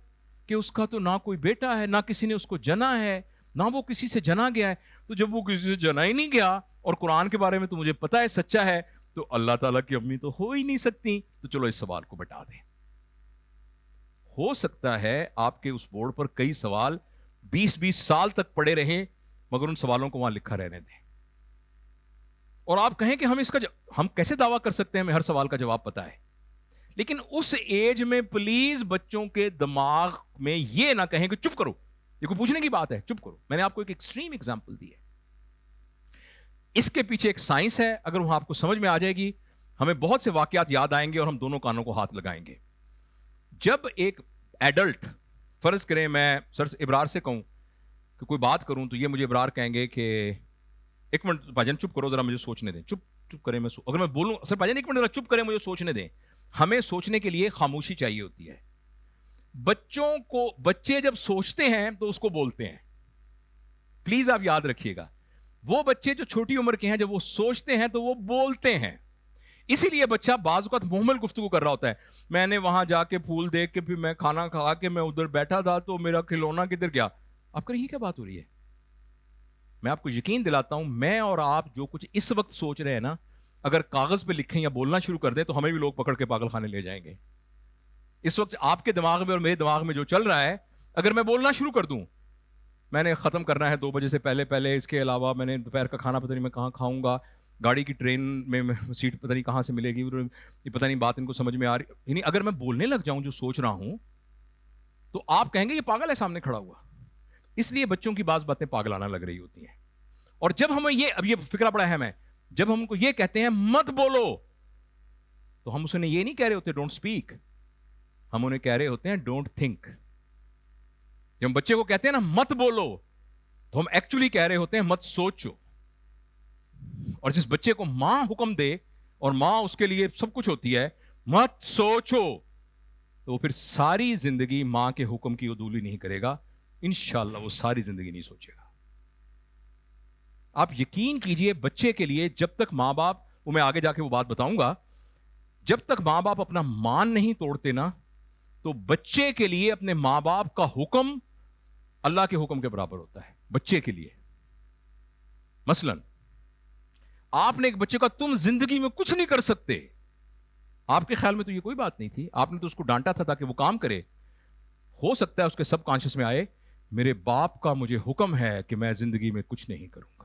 کہ اس کا تو نہ کوئی بیٹا ہے, نہ کسی نے اس کو جنا ہے, نہ وہ کسی سے جنا گیا ہے. تو جب وہ کسی سے جنا ہی نہیں گیا اور قرآن کے بارے میں تو مجھے پتا ہے سچا ہے, تو اللہ تعالیٰ کی امی تو ہو ہی نہیں سکتی. تو چلو اس سوال کو بتا دیں. ہو سکتا ہے آپ کے اس بورڈ پر کئی سوال 20 سال تک پڑے رہیں, مگر ان سوالوں کو وہاں لکھا رہنے دیں. اور آپ کہیں کہ ہم کیسے دعویٰ کر سکتے ہیں ہمیں ہر سوال کا جواب پتا ہے. لیکن اس ایج میں پلیز بچوں کے دماغ میں یہ نہ کہیں کہ چپ کرو, یہ کوئی پوچھنے کی بات ہے, چپ کرو. میں نے آپ کو ایک ایکسٹریم ایگزامپل دی ہے, اس کے پیچھے ایک سائنس ہے, اگر وہ آپ کو سمجھ میں آ جائے گی ہمیں بہت سے واقعات یاد آئیں گے اور ہم دونوں کانوں کو ہاتھ لگائیں گے. جب ایک ایڈلٹ, فرض کریں میں سر ابرار سے کہوں کہ کوئی بات کروں تو یہ مجھے ابرار کہیں گے کہ ایک منٹ بھاجن چپ کرو ذرا مجھے سوچنے دیں, چپ کریں, اگر میں بولوں سر بھاجن ایک منٹ ذرا چپ کریں مجھے سوچنے دیں. ہمیں سوچنے کے لیے خاموشی چاہیے ہوتی ہے. بچے جب سوچتے ہیں تو اس کو بولتے ہیں. پلیز آپ یاد رکھیے گا, وہ بچے جو چھوٹی عمر کے ہیں جب وہ سوچتے ہیں تو وہ بولتے ہیں. اسی لیے بچہ بعض اوقات محمل گفتگو کر رہا ہوتا ہے, میں نے وہاں جا کے پھول دیکھ کے پھر میں کھانا کھا کے میں ادھر بیٹھا تھا تو میرا کھلونا کدھر گیا. آپ کہیں یہ کیا بات ہو رہی ہے؟ میں آپ کو یقین دلاتا ہوں میں اور آپ جو کچھ اس وقت سوچ رہے ہیں نا, اگر کاغذ پہ لکھیں یا بولنا شروع کر دیں تو ہمیں بھی لوگ پکڑ کے پاگل خانے لے جائیں گے. اس وقت آپ کے دماغ میں اور میرے دماغ میں جو چل رہا ہے, اگر میں بولنا شروع کر دوں میں نے ختم کرنا ہے 2 بجے سے پہلے, اس کے علاوہ میں نے دوپہر کا کھانا پتہ نہیں میں کہاں کھاؤں گا, گاڑی کی ٹرین میں سیٹ پتہ نہیں کہاں سے ملے گی, یہ پتہ نہیں بات ان کو سمجھ میں آ رہی. یعنی اگر میں بولنے لگ جاؤں جو سوچ رہا ہوں تو آپ کہیں گے یہ پاگل ہے سامنے کھڑا ہوا. اس لیے بچوں کی بعض باتیں پاگلانہ لگ رہی ہوتی ہیں. اور جب ہمیں اب یہ فکرہ بڑا اہم ہے, جب ہم کو یہ کہتے ہیں مت بولو تو ہم اسے یہ نہیں کہہ رہے ہوتے ڈونٹ اسپیک, ہم انہیں کہہ رہے ہوتے ہیں ڈونٹ تھنک. جب ہم بچے کو کہتے ہیں نا مت بولو تو ہم ایکچولی کہہ رہے ہوتے ہیں مت سوچو. اور جس بچے کو ماں حکم دے اور ماں اس کے لیے سب کچھ ہوتی ہے, مت سوچو, تو وہ پھر ساری زندگی ماں کے حکم کی عدولی نہیں کرے گا. انشاءاللہ وہ ساری زندگی نہیں سوچے گا. آپ یقین کیجئے بچے کے لیے جب تک ماں باپ, وہ میں آگے جا کے وہ بات بتاؤں گا, جب تک ماں باپ اپنا مان نہیں توڑتے نا تو بچے کے لیے اپنے ماں باپ کا حکم اللہ کے حکم کے برابر ہوتا ہے بچے کے لیے. مثلاً آپ نے ایک بچے کا تم زندگی میں کچھ نہیں کر سکتے, آپ کے خیال میں تو یہ کوئی بات نہیں تھی, آپ نے تو اس کو ڈانٹا تھا تاکہ وہ کام کرے. ہو سکتا ہے اس کے سب کانشیس میں آئے میرے باپ کا مجھے حکم ہے کہ میں زندگی میں کچھ نہیں کروں گا,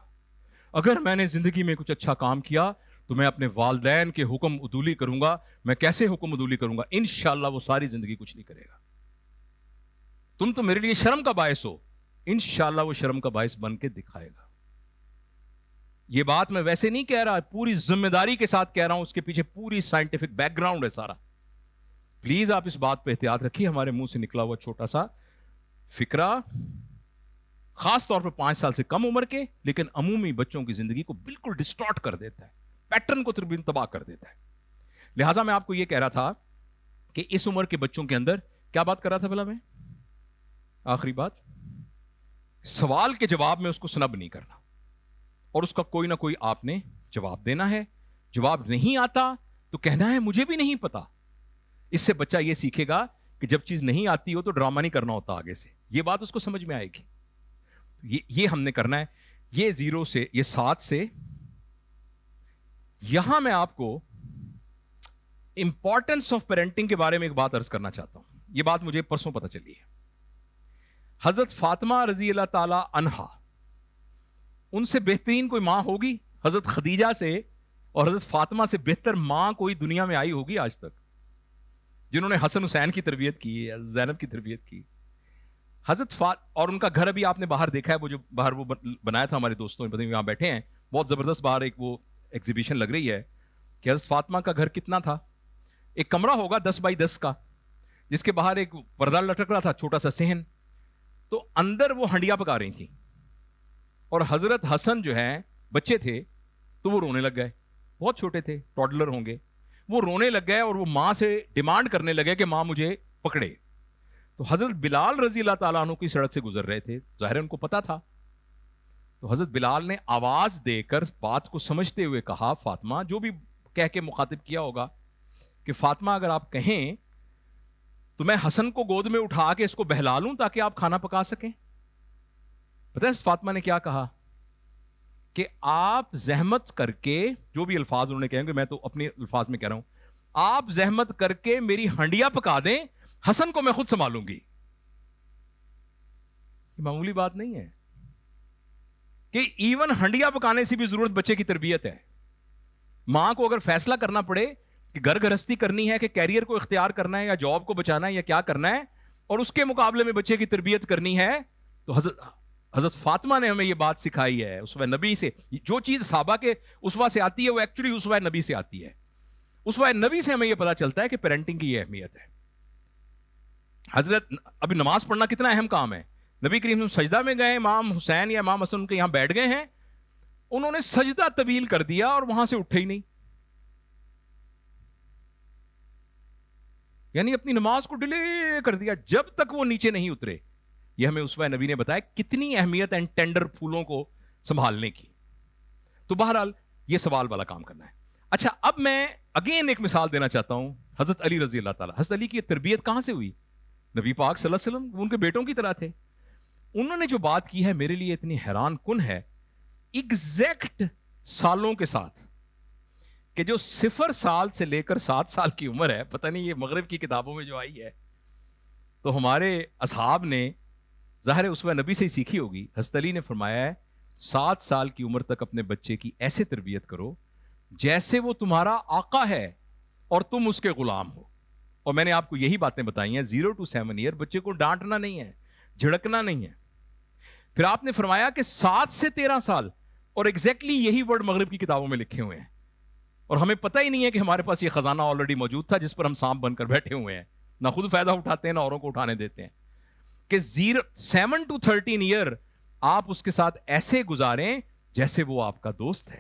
اگر میں نے زندگی میں کچھ اچھا کام کیا تو میں اپنے والدین کے حکم عدولی کروں گا. میں کیسے حکم عدولی کروں گا؟ انشاءاللہ وہ ساری زندگی کچھ نہیں کرے گا. تم تو میرے لیے شرم کا باعث ہو, انشاءاللہ وہ شرم کا باعث بن کے دکھائے گا. یہ بات میں ویسے نہیں کہہ رہا, پوری ذمہ داری کے ساتھ کہہ رہا ہوں, اس کے پیچھے پوری سائنٹیفک بیک گراؤنڈ ہے سارا. پلیز آپ اس بات پہ احتیاط رکھیے. ہمارے منہ سے نکلا ہوا چھوٹا سا فکرہ, خاص طور پر 5 سال سے کم عمر کے لیکن عمومی بچوں کی زندگی کو بالکل ڈسٹارٹ کر دیتا ہے, پیٹرن کو تباہ کر دیتا ہے. لہٰذا میں آپ کو یہ کہہ رہا تھا کہ اس عمر کے بچوں کے اندر کیا بات کر رہا تھا بھلا میں؟ آخری بات, سوال کے جواب میں اس کو سنب نہیں کرنا, اور اس کا کوئی نہ کوئی آپ نے جواب دینا ہے. جواب نہیں آتا تو کہنا ہے مجھے بھی نہیں پتا. اس سے بچہ یہ سیکھے گا کہ جب چیز نہیں آتی ہو تو ڈرامہ نہیں کرنا ہوتا آگے سے. یہ بات اس کو سمجھ میں آئے گی. یہ ہم نے کرنا ہے. یہ 0 سے, یہ 7 سے. یہاں میں آپ کو امپورٹنس آف پیرنٹنگ کے بارے میں ایک بات عرض کرنا چاہتا ہوں. یہ بات مجھے پرسوں پتہ چلی ہے. حضرت فاطمہ رضی اللہ تعالی عنہا, ان سے بہترین کوئی ماں ہوگی حضرت خدیجہ سے, اور حضرت فاطمہ سے بہتر ماں کوئی دنیا میں آئی ہوگی آج تک, جنہوں نے حسن حسین کی تربیت کی, زینب کی تربیت کی. اور ان کا گھر ابھی آپ نے باہر دیکھا ہے, وہ جو باہر وہ بنایا تھا ہمارے دوستوں نے, یہاں بیٹھے ہیں, بہت زبردست باہر ایک وہ ایگزیبیشن لگ رہی ہے کہ حضرت فاطمہ کا گھر کتنا تھا. ایک کمرہ ہوگا 10 بائی 10 کا, جس کے باہر ایک پردہ لٹک رہا تھا, چھوٹا سا صحن, تو اندر وہ ہنڈیاں پکا رہی تھیں. اور حضرت حسن جو ہیں بچے تھے تو وہ رونے لگ گئے, بہت چھوٹے تھے, ٹوڈلر ہوں گے, وہ رونے لگ گئے اور وہ ماں سے ڈیمانڈ کرنے لگے کہ ماں مجھے پکڑے. تو حضرت بلال رضی اللہ تعالیٰ عنہ کی سڑک سے گزر رہے تھے, ظاہر ان کو پتا تھا. تو حضرت بلال نے آواز دے کر بات کو سمجھتے ہوئے کہا, فاطمہ, جو بھی کہہ کے مخاطب کیا ہوگا, کہ فاطمہ اگر آپ کہیں تو میں حسن کو گود میں اٹھا کے اس کو بہلا لوں تاکہ آپ کھانا پکا سکیں. پتہ ہے فاطمہ نے کیا کہا کہ آپ زحمت کر کے, جو بھی الفاظ انہوں نے کہیں گے, میں تو اپنے الفاظ میں کہہ رہا ہوں, آپ زحمت کر کے میری ہنڈیاں پکا دیں, حسن کو میں خود سنبھالوں گی. یہ معمولی بات نہیں ہے کہ ایون ہنڈیاں پکانے سے بھی ضرورت بچے کی تربیت ہے. ماں کو اگر فیصلہ کرنا پڑے کہ گھر گھرستی کرنی ہے, کہ کیریئر کو اختیار کرنا ہے, یا جاب کو بچانا ہے, یا کیا کرنا ہے, اور اس کے مقابلے میں بچے کی تربیت کرنی ہے, تو حضرت فاطمہ نے ہمیں یہ بات سکھائی ہے اسوہ نبی سے. جو چیز صحابہ کے اسوہ سے آتی ہے وہ ایکچولی اسوہ نبی سے آتی ہے. اسوہ نبی سے ہمیں یہ پتا چلتا ہے کہ پیرنٹنگ کی یہ اہمیت ہے. حضرت ابھی نماز پڑھنا کتنا اہم کام ہے. نبی کریم سجدہ میں گئے, امام حسین یا امام حسن کے یہاں بیٹھ گئے ہیں, انہوں نے سجدہ طویل کر دیا اور وہاں سے اٹھے ہی نہیں. یعنی اپنی نماز کو ڈیلے کر دیا جب تک وہ نیچے نہیں اترے. یہ ہمیں اسوہ نبی نے بتایا کتنی اہمیت ہے ٹینڈر پھولوں کو سنبھالنے کی. تو بہرحال یہ سوال والا کام کرنا ہے. اچھا, اب میں اگین ایک مثال دینا چاہتا ہوں. حضرت علی رضی اللہ تعالیٰ, حضرت علی کی تربیت کہاں سے ہوئی؟ نبی پاک صلی اللہ علیہ وسلم, وہ ان کے بیٹوں کی طرح تھے. انہوں نے جو بات کی ہے میرے لیے اتنی حیران کن ہے, ایگزیکٹ سالوں کے ساتھ, کہ جو 0 سال سے لے کر 7 سال کی عمر ہے, پتہ نہیں یہ مغرب کی کتابوں میں جو آئی ہے, تو ہمارے اصحاب نے ظاہر اسوہ نبی سے ہی سیکھی ہوگی. حضرت علی نے فرمایا ہے 7 سال کی عمر تک اپنے بچے کی ایسے تربیت کرو جیسے وہ تمہارا آقا ہے اور تم اس کے غلام ہو. اور میں نے آپ کو یہی باتیں بتائی ہیں, 0 to 7 ایئر بچے کو ڈانٹنا نہیں ہے, جھڑکنا نہیں ہے. پھر آپ نے فرمایا کہ 7 سے 13 سال, اور ایگزیکٹلی یہی ورڈ مغرب کی کتابوں میں لکھے ہوئے ہیں, اور ہمیں پتہ ہی نہیں ہے کہ ہمارے پاس یہ خزانہ آلریڈی موجود تھا جس پر ہم سانپ بن کر بیٹھے ہوئے ہیں, نہ خود فائدہ اٹھاتے ہیں نہ اوروں کو اٹھانے دیتے ہیں. کہ 7 to 13 ایئر آپ اس کے ساتھ ایسے گزاریں جیسے وہ آپ کا دوست ہے.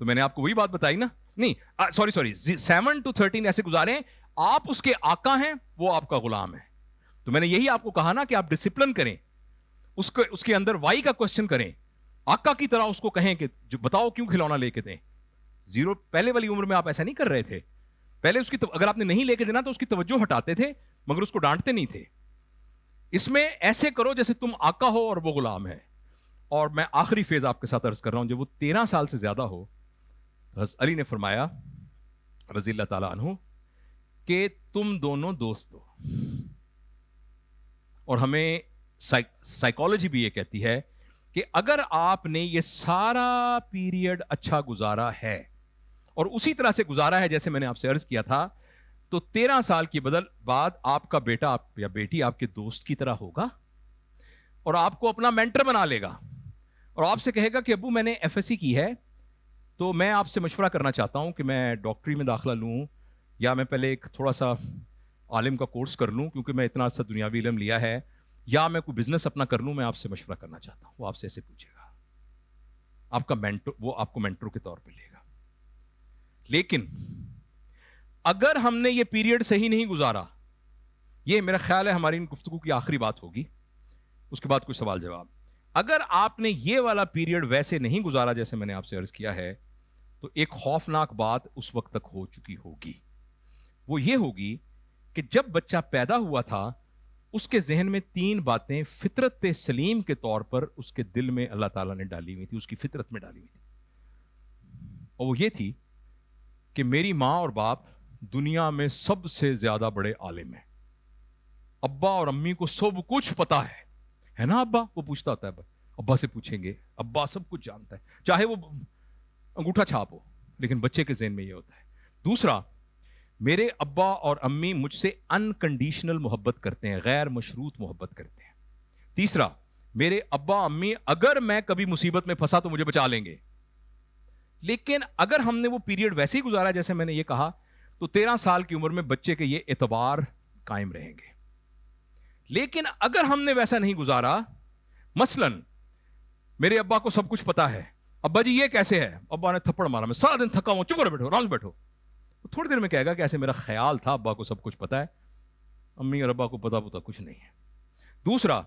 تو میں نے آپ کو وہی بات بتائی نا, نہیں سوری 7 to 13 ایسے گزاریں آپ اس کے آقا ہیں, وہ آپ کا غلام ہے. تو میں نے یہی آپ کو کہا نا کہ آپ ڈسپلن کریں, اس کے اندر وائی کا کوشچن کریں, آقا کی طرح اس کو کہیں کہ جو بتاؤ کیوں کھلونا لے کے دیں. 0 پہلے والی عمر میں آپ ایسا نہیں کر رہے تھے. پہلے اس کی اگر آپ نے نہیں لے کے دینا تو اس کی توجہ ہٹاتے تھے مگر اس کو ڈانٹتے نہیں تھے. اس میں ایسے کرو جیسے تم آقا ہو اور وہ غلام ہے. اور میں آخری فیز آپ کے ساتھ عرض کر رہا ہوں, جب وہ 13 سال سے زیادہ ہو, حضرت علی نے فرمایا رضی اللہ تعالیٰ عنہ کہ تم دونوں دوست ہو. اور ہمیں سائیکالوجی بھی یہ کہتی ہے کہ اگر آپ نے یہ سارا پیریڈ اچھا گزارا ہے اور اسی طرح سے گزارا ہے جیسے میں نے آپ سے عرض کیا تھا، تو 13 سال کی بعد آپ کا بیٹا یا بیٹی آپ کے دوست کی طرح ہوگا اور آپ کو اپنا مینٹر بنا لے گا اور آپ سے کہے گا کہ ابو میں نے ایف ایس سی کی ہے تو میں آپ سے مشورہ کرنا چاہتا ہوں کہ میں ڈاکٹری میں داخلہ لوں یا میں پہلے ایک تھوڑا سا عالم کا کورس کر لوں کیونکہ میں اتنا سا دنیاوی علم لیا ہے، یا میں کوئی بزنس اپنا کر لوں، میں آپ سے مشورہ کرنا چاہتا ہوں. وہ آپ سے ایسے پوچھے گا، آپ کا مینٹر، وہ آپ کو مینٹر کے طور پہ لے گا. لیکن اگر ہم نے یہ پیریڈ صحیح نہیں گزارا، یہ میرا خیال ہے ہماری ان گفتگو کی آخری بات ہوگی، اس کے بعد کوئی سوال جواب. اگر آپ نے یہ والا پیریڈ ویسے نہیں گزارا جیسے میں نے آپ سے عرض کیا ہے، تو ایک خوفناک بات اس وقت تک ہو چکی ہوگی. وہ یہ ہوگی کہ جب بچہ پیدا ہوا تھا اس کے ذہن میں 3 باتیں فطرت سلیم کے طور پر اس کے دل میں اللہ تعالیٰ نے ڈالی ہوئی تھی، اس کی فطرت میں ڈالی ہوئی تھی. اور وہ یہ تھی کہ میری ماں اور باپ دنیا میں سب سے زیادہ بڑے عالم ہیں. ابا اور امی کو سب کچھ پتا ہے نا ابا؟ وہ پوچھتا ہوتا ہے، ابا سے پوچھیں گے، ابا سب کچھ جانتا ہے، چاہے وہ انگوٹھا چھاپ ہو، لیکن بچے کے ذہن میں یہ ہوتا ہے. دوسرا، میرے ابا اور امی مجھ سے انکنڈیشنل محبت کرتے ہیں، غیر مشروط محبت کرتے ہیں. تیسرا، میرے ابا امی اگر میں کبھی مصیبت میں پھنسا تو مجھے بچا لیں گے. لیکن اگر ہم نے وہ پیریڈ ویسے ہی گزارا جیسے میں نے یہ کہا، تو 13 سال کی عمر میں بچے کے یہ اعتبار قائم رہیں گے. لیکن اگر ہم نے ویسا نہیں گزارا، مثلاً میرے ابا کو سب کچھ پتا ہے، ابا جی یہ کیسے ہے، ابا نے تھپڑ مارا، میں سارا دن تھکا ہوں، چپ رہو، بیٹھو، آرام سے بیٹھو. تھوڑی دیر میں کہے گا کہ ایسے میرا خیال تھا ابا کو سب کچھ پتا ہے، امی اور ابا کو پتا کچھ نہیں ہے. دوسرا،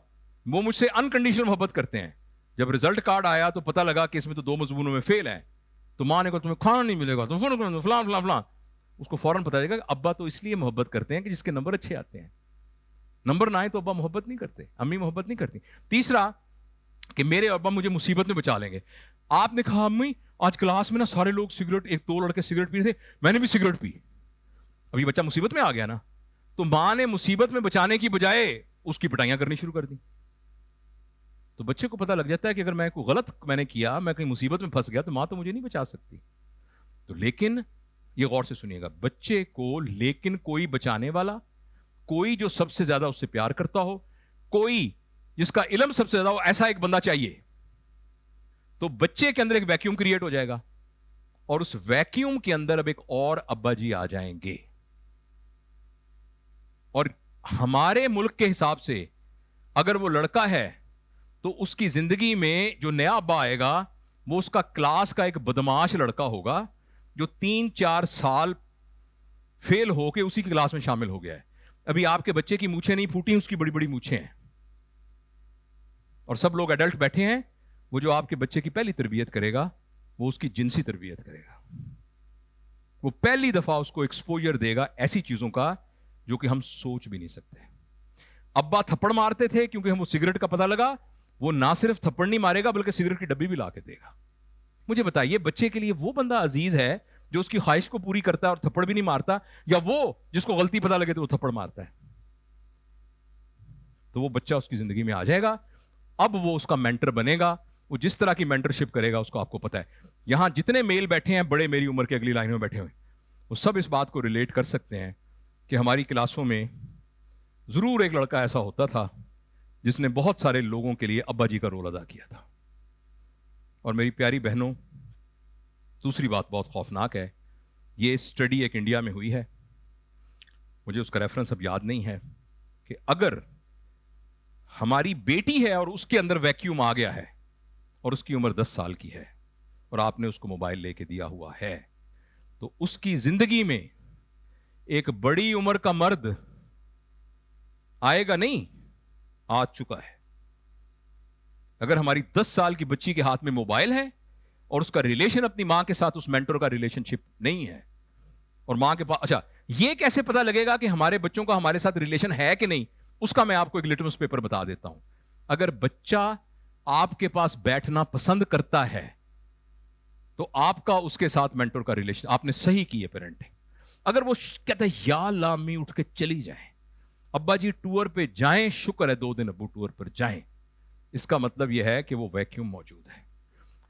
وہ مجھ سے انکنڈیشنل محبت کرتے ہیں. جب رزلٹ کارڈ آیا تو پتا لگا کہ اس میں تو 2 مضمونوں میں فیل ہے، تو ماں نے کہا تمہیں کھانا نہیں ملے گا، تم فلاں فلاں فلاں. اس کو فوراً پتا لگا کہ ابا تو اس لیے محبت کرتے ہیں کہ جس کے نمبر اچھے آتے ہیں، نمبر نہ آئے تو ابا محبت نہیں کرتے، امی محبت نہیں کرتی. تیسرا، کہ میرے ابا مجھے مصیبت میں بچا لیں گے. آپ نے کہا امی آج کلاس میں نا سارے لوگ سگریٹ، 2 لڑکے سگریٹ پی رہے تھے، میں نے بھی سگریٹ پی. ابھی بچہ مصیبت میں آ گیا نا، تو ماں نے مصیبت میں بچانے کی بجائے اس کی پٹائیاں کرنی شروع کر دی. تو بچے کو پتا لگ جاتا ہے کہ اگر میں کوئی غلط میں نے کیا، میں کہیں مصیبت میں پھنس گیا تو ماں تو مجھے نہیں بچا سکتی. تو لیکن یہ غور سے سنیے گا، بچے کو لیکن کوئی بچانے والا، کوئی جو سب سے زیادہ اس سے پیار کرتا ہو، کوئی جس کا علم سب سے زیادہ ہو، ایسا ایک بندہ چاہیے. تو بچے کے اندر ایک ویکیوم کریٹ ہو جائے گا اور اس ویکیوم کے اندر اب ایک اور ابا جی آ جائیں گے. اور ہمارے ملک کے حساب سے اگر وہ لڑکا ہے تو اس کی زندگی میں جو نیا ابا آئے گا وہ اس کا کلاس کا ایک بدماش لڑکا ہوگا جو 3-4 سال فیل ہو کے اسی کی کلاس میں شامل ہو گیا ہے. ابھی آپ کے بچے کی مونچھیں نہیں پھوٹی، اس کی بڑی بڑی مونچھیں ہیں، اور سب لوگ ایڈلٹ بیٹھے ہیں. وہ جو آپ کے بچے کی پہلی تربیت کرے گا وہ اس کی جنسی تربیت کرے گا. وہ پہلی دفعہ اس کو ایکسپوجر دے گا ایسی چیزوں کا جو کہ ہم سوچ بھی نہیں سکتے. ابا تھپڑ مارتے تھے کیونکہ ہم وہ سگریٹ کا پتہ لگا، وہ نہ صرف تھپڑ نہیں مارے گا بلکہ سگریٹ کی ڈبی بھی لا کے دے گا. مجھے بتائیے بچے کے لیے وہ بندہ عزیز ہے جو اس کی خواہش کو پوری کرتا ہے اور تھپڑ بھی نہیں مارتا، یا وہ جس کو غلطی پتہ لگے تو وہ تھپڑ مارتا ہے؟ تو وہ بچہ اس کی زندگی میں آ جائے گا. اب وہ اس کا مینٹر بنے گا، وہ جس طرح کی مینٹرشپ کرے گا اس کو آپ کو پتا ہے. یہاں جتنے میل بیٹھے ہیں بڑے میری عمر کے اگلی لائن میں بیٹھے ہوئے، وہ سب اس بات کو ریلیٹ کر سکتے ہیں کہ ہماری کلاسوں میں ضرور ایک لڑکا ایسا ہوتا تھا جس نے بہت سارے لوگوں کے لیے ابا جی کا رول ادا کیا تھا. اور میری پیاری بہنوں، دوسری بات بہت خوفناک ہے. یہ اسٹڈی ایک انڈیا میں ہوئی ہے، مجھے اس کا ریفرنس اب یاد نہیں ہے، کہ اگر ہماری بیٹی ہے اور اس کے اندر ویکیوم آ گیا ہے اور اس کی عمر 10 سال کی ہے اور آپ نے اس کو موبائل لے کے دیا ہوا ہے، تو اس کی زندگی میں ایک بڑی عمر کا مرد آئے گا نہیں، آ چکا ہے. اگر ہماری 10 سال کی بچی کے ہاتھ میں موبائل ہے اور اس کا ریلیشن اپنی ماں کے ساتھ اس مینٹر کا ریلیشن شپ نہیں ہے، اور ماں کے پاس، اچھا یہ کیسے پتا لگے گا کہ ہمارے بچوں کا ہمارے ساتھ ریلیشن ہے کہ نہیں؟ اس کا میں آپ کو ایک لٹمس پیپر بتا دیتا ہوں. اگر بچہ آپ کے پاس بیٹھنا پسند کرتا ہے تو آپ کا اس کے ساتھ مینٹر کا ریلیشن، آپ نے صحیح کی ہے پیرنٹنگ. اگر وہ کہتا ہے یا اللہ امی اٹھ کے چلی جائیں، ابا جی ٹور پہ جائیں، شکر ہے 2 دن ابو ٹور پر جائیں، اس کا مطلب یہ ہے کہ وہ ویکیوم موجود ہے.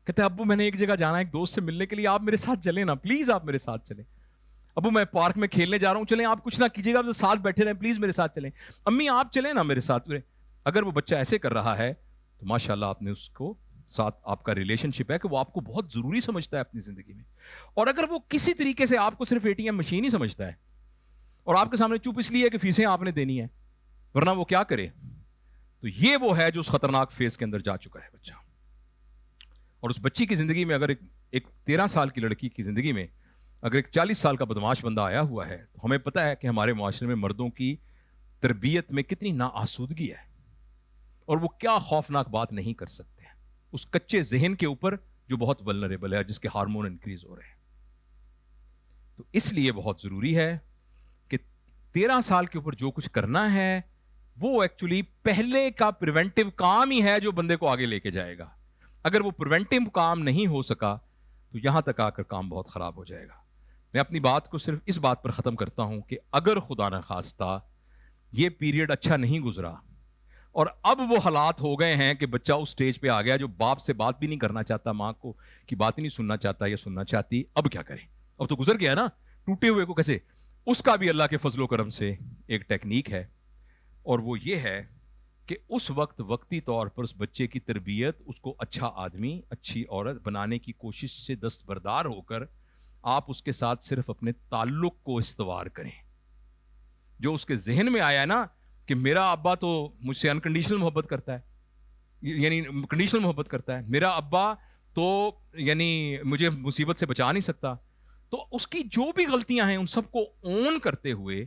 کہتے ہیں ابو میں نے ایک جگہ جانا ہے ایک دوست سے ملنے کے لیے، آپ میرے ساتھ چلیں نا پلیز، آپ میرے ساتھ چلیں. ابو میں پارک میں کھیلنے جا رہا ہوں، چلیں آپ کچھ نہ کیجیے گا، آپ ساتھ بیٹھے رہیں پلیز میرے ساتھ چلیں. امی آپ چلیں نا میرے ساتھ. اگر وہ بچہ ایسے کر رہا ہے تو ماشاءاللہ آپ نے اس کو ساتھ آپ کا ریلیشن شپ ہے کہ وہ آپ کو بہت ضروری سمجھتا ہے اپنی زندگی میں. اور اگر وہ کسی طریقے سے آپ کو صرف اے ٹی ایم مشین ہی سمجھتا ہے اور آپ کے سامنے چپ اس لیے کہ فیسیں آپ نے دینی ہے ورنہ وہ کیا کرے، تو یہ وہ ہے جو اس خطرناک فیز کے اندر جا چکا ہے بچہ. اور اس بچی کی زندگی میں اگر ایک 13 سال کی لڑکی کی زندگی میں اگر ایک 40 سال کا بدماش بندہ آیا ہوا ہے تو ہمیں پتہ ہے کہ ہمارے معاشرے میں مردوں کی تربیت میں کتنی ناآسودگی ہے اور وہ کیا خوفناک بات نہیں کر سکتے اس کچے ذہن کے اوپر جو بہت ولنریبل ہے، جس کے ہارمون انکریز ہو رہے ہیں. تو اس لیے بہت ضروری ہے کہ 13 سال کے اوپر جو کچھ کرنا ہے وہ ایکچولی پہلے کا پریونٹیو کام ہی ہے جو بندے کو آگے لے کے جائے گا. اگر وہ پریونٹیو کام نہیں ہو سکا تو یہاں تک آ کر کام بہت خراب ہو جائے گا. میں اپنی بات کو صرف اس بات پر ختم کرتا ہوں کہ اگر خدا نہ خواستہ یہ پیریڈ اچھا نہیں گزرا اور اب وہ حالات ہو گئے ہیں کہ بچہ اس سٹیج پہ آ گیا جو باپ سے بات بھی نہیں کرنا چاہتا، ماں کو کی بات ہی نہیں سننا چاہتا یا سننا چاہتی، اب کیا کریں؟ اب تو گزر گیا نا، ٹوٹے ہوئے کو کیسے؟ اس کا بھی اللہ کے فضل و کرم سے ایک ٹیکنیک ہے اور وہ یہ ہے کہ اس وقت وقتی طور پر اس بچے کی تربیت، اس کو اچھا آدمی اچھی عورت بنانے کی کوشش سے دستبردار ہو کر آپ اس کے ساتھ صرف اپنے تعلق کو استوار کریں. جو اس کے ذہن میں آیا ہے نا کہ میرا ابا تو مجھ سے انکنڈیشنل محبت کرتا ہے، یعنی کنڈیشنل محبت کرتا ہے، میرا ابا تو یعنی مجھے مصیبت سے بچا نہیں سکتا، تو اس کی جو بھی غلطیاں ہیں ان سب کو اون کرتے ہوئے،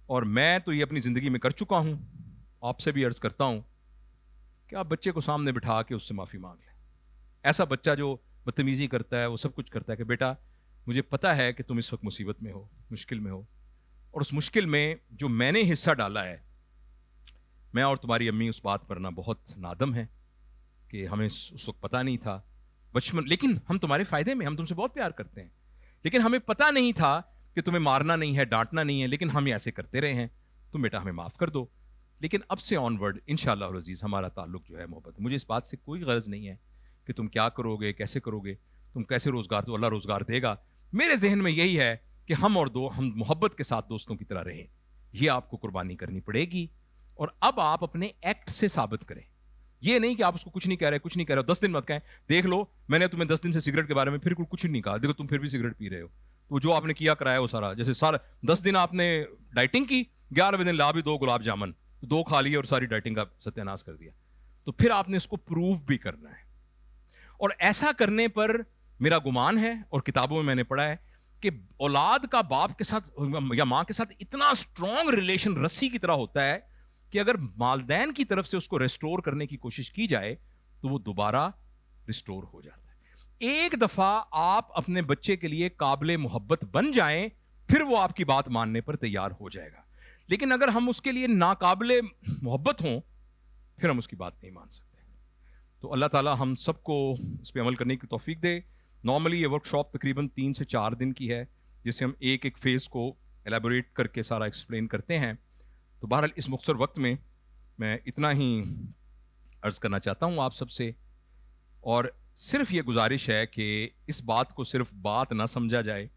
اور میں تو یہ اپنی زندگی میں کر چکا ہوں، آپ سے بھی عرض کرتا ہوں کہ آپ بچے کو سامنے بٹھا کے اس سے معافی مانگ لیں. ایسا بچہ جو بدتمیزی کرتا ہے، وہ سب کچھ کرتا ہے، کہ بیٹا مجھے پتا ہے کہ تم اس وقت مصیبت میں ہو، مشکل میں ہو، اور اس مشکل میں جو میں نے حصہ ڈالا ہے، میں اور تمہاری امی اس بات پر نا بہت نادم ہیں کہ ہمیں اس وقت پتا نہیں تھا بچپن، لیکن ہم تمہارے فائدے میں، ہم تم سے بہت پیار کرتے ہیں، لیکن ہمیں پتا نہیں تھا کہ تمہیں مارنا نہیں ہے، ڈانٹنا نہیں ہے، لیکن ہم ایسے کرتے رہے ہیں، تم بیٹا ہمیں معاف کر دو. لیکن اب سے آن ورڈ انشاءاللہ العزیز ہمارا تعلق جو ہے محبت، مجھے اس بات سے کوئی غرض نہیں ہے کہ تم کیا کرو گے، کیسے کرو گے، تم کیسے روزگار دو، اللہ روزگار دے گا. میرے ذہن میں یہی ہے کہ ہم محبت کے ساتھ دوستوں کی طرح رہیں. یہ آپ کو قربانی کرنی پڑے گی، اور اب آپ اپنے ایکٹ سے ثابت کریں. یہ نہیں کہ آپ اس کو کچھ نہیں کہہ رہے 10 دن مت کہیں، دیکھ لو میں نے تمہیں 10 دن سے سگریٹ کے بارے میں پھر کچھ نہیں کہا، دیکھو تم پھر بھی سگریٹ پی رہے ہو. تو جو آپ نے کیا کرایا وہ سارا، جیسے سارا 10 دن آپ نے ڈائٹنگ کی، 11ویں دن لا بھی 2 گلاب جامن، 2 کھا لیے اور ساری ڈائٹنگ کا ستیہ ناش کر دیا. تو پھر آپ نے اس کو پروف بھی کرنا ہے. اور ایسا کرنے پر میرا گمان ہے اور کتابوں میں نے پڑھا ہے کہ اولاد کا باپ کے ساتھ یا ماں کے ساتھ اتنا اسٹرانگ ریلیشن رسی کی طرح ہوتا ہے کہ اگر والدین کی طرف سے اس کو ریسٹور کرنے کی کوشش کی جائے تو وہ دوبارہ ریسٹور ہو جاتا ہے. ایک دفعہ آپ اپنے بچے کے لیے قابل محبت بن جائیں پھر وہ آپ کی بات ماننے پر تیار ہو جائے گا. لیکن اگر ہم اس کے لیے ناقابل محبت ہوں پھر ہم اس کی بات نہیں مان سکتے. تو اللہ تعالیٰ ہم سب کو اس پہ عمل کرنے کی توفیق دے. نارملی یہ ورکشاپ تقریباً 3 سے 4 دن کی ہے جس سے ہم ایک فیز کو ایلیبوریٹ کر کے سارا ایکسپلین کرتے ہیں. تو بہرحال اس مختصر وقت میں میں اتنا ہی عرض کرنا چاہتا ہوں آپ سب سے، اور صرف یہ گزارش ہے کہ اس بات کو صرف بات نہ سمجھا جائے،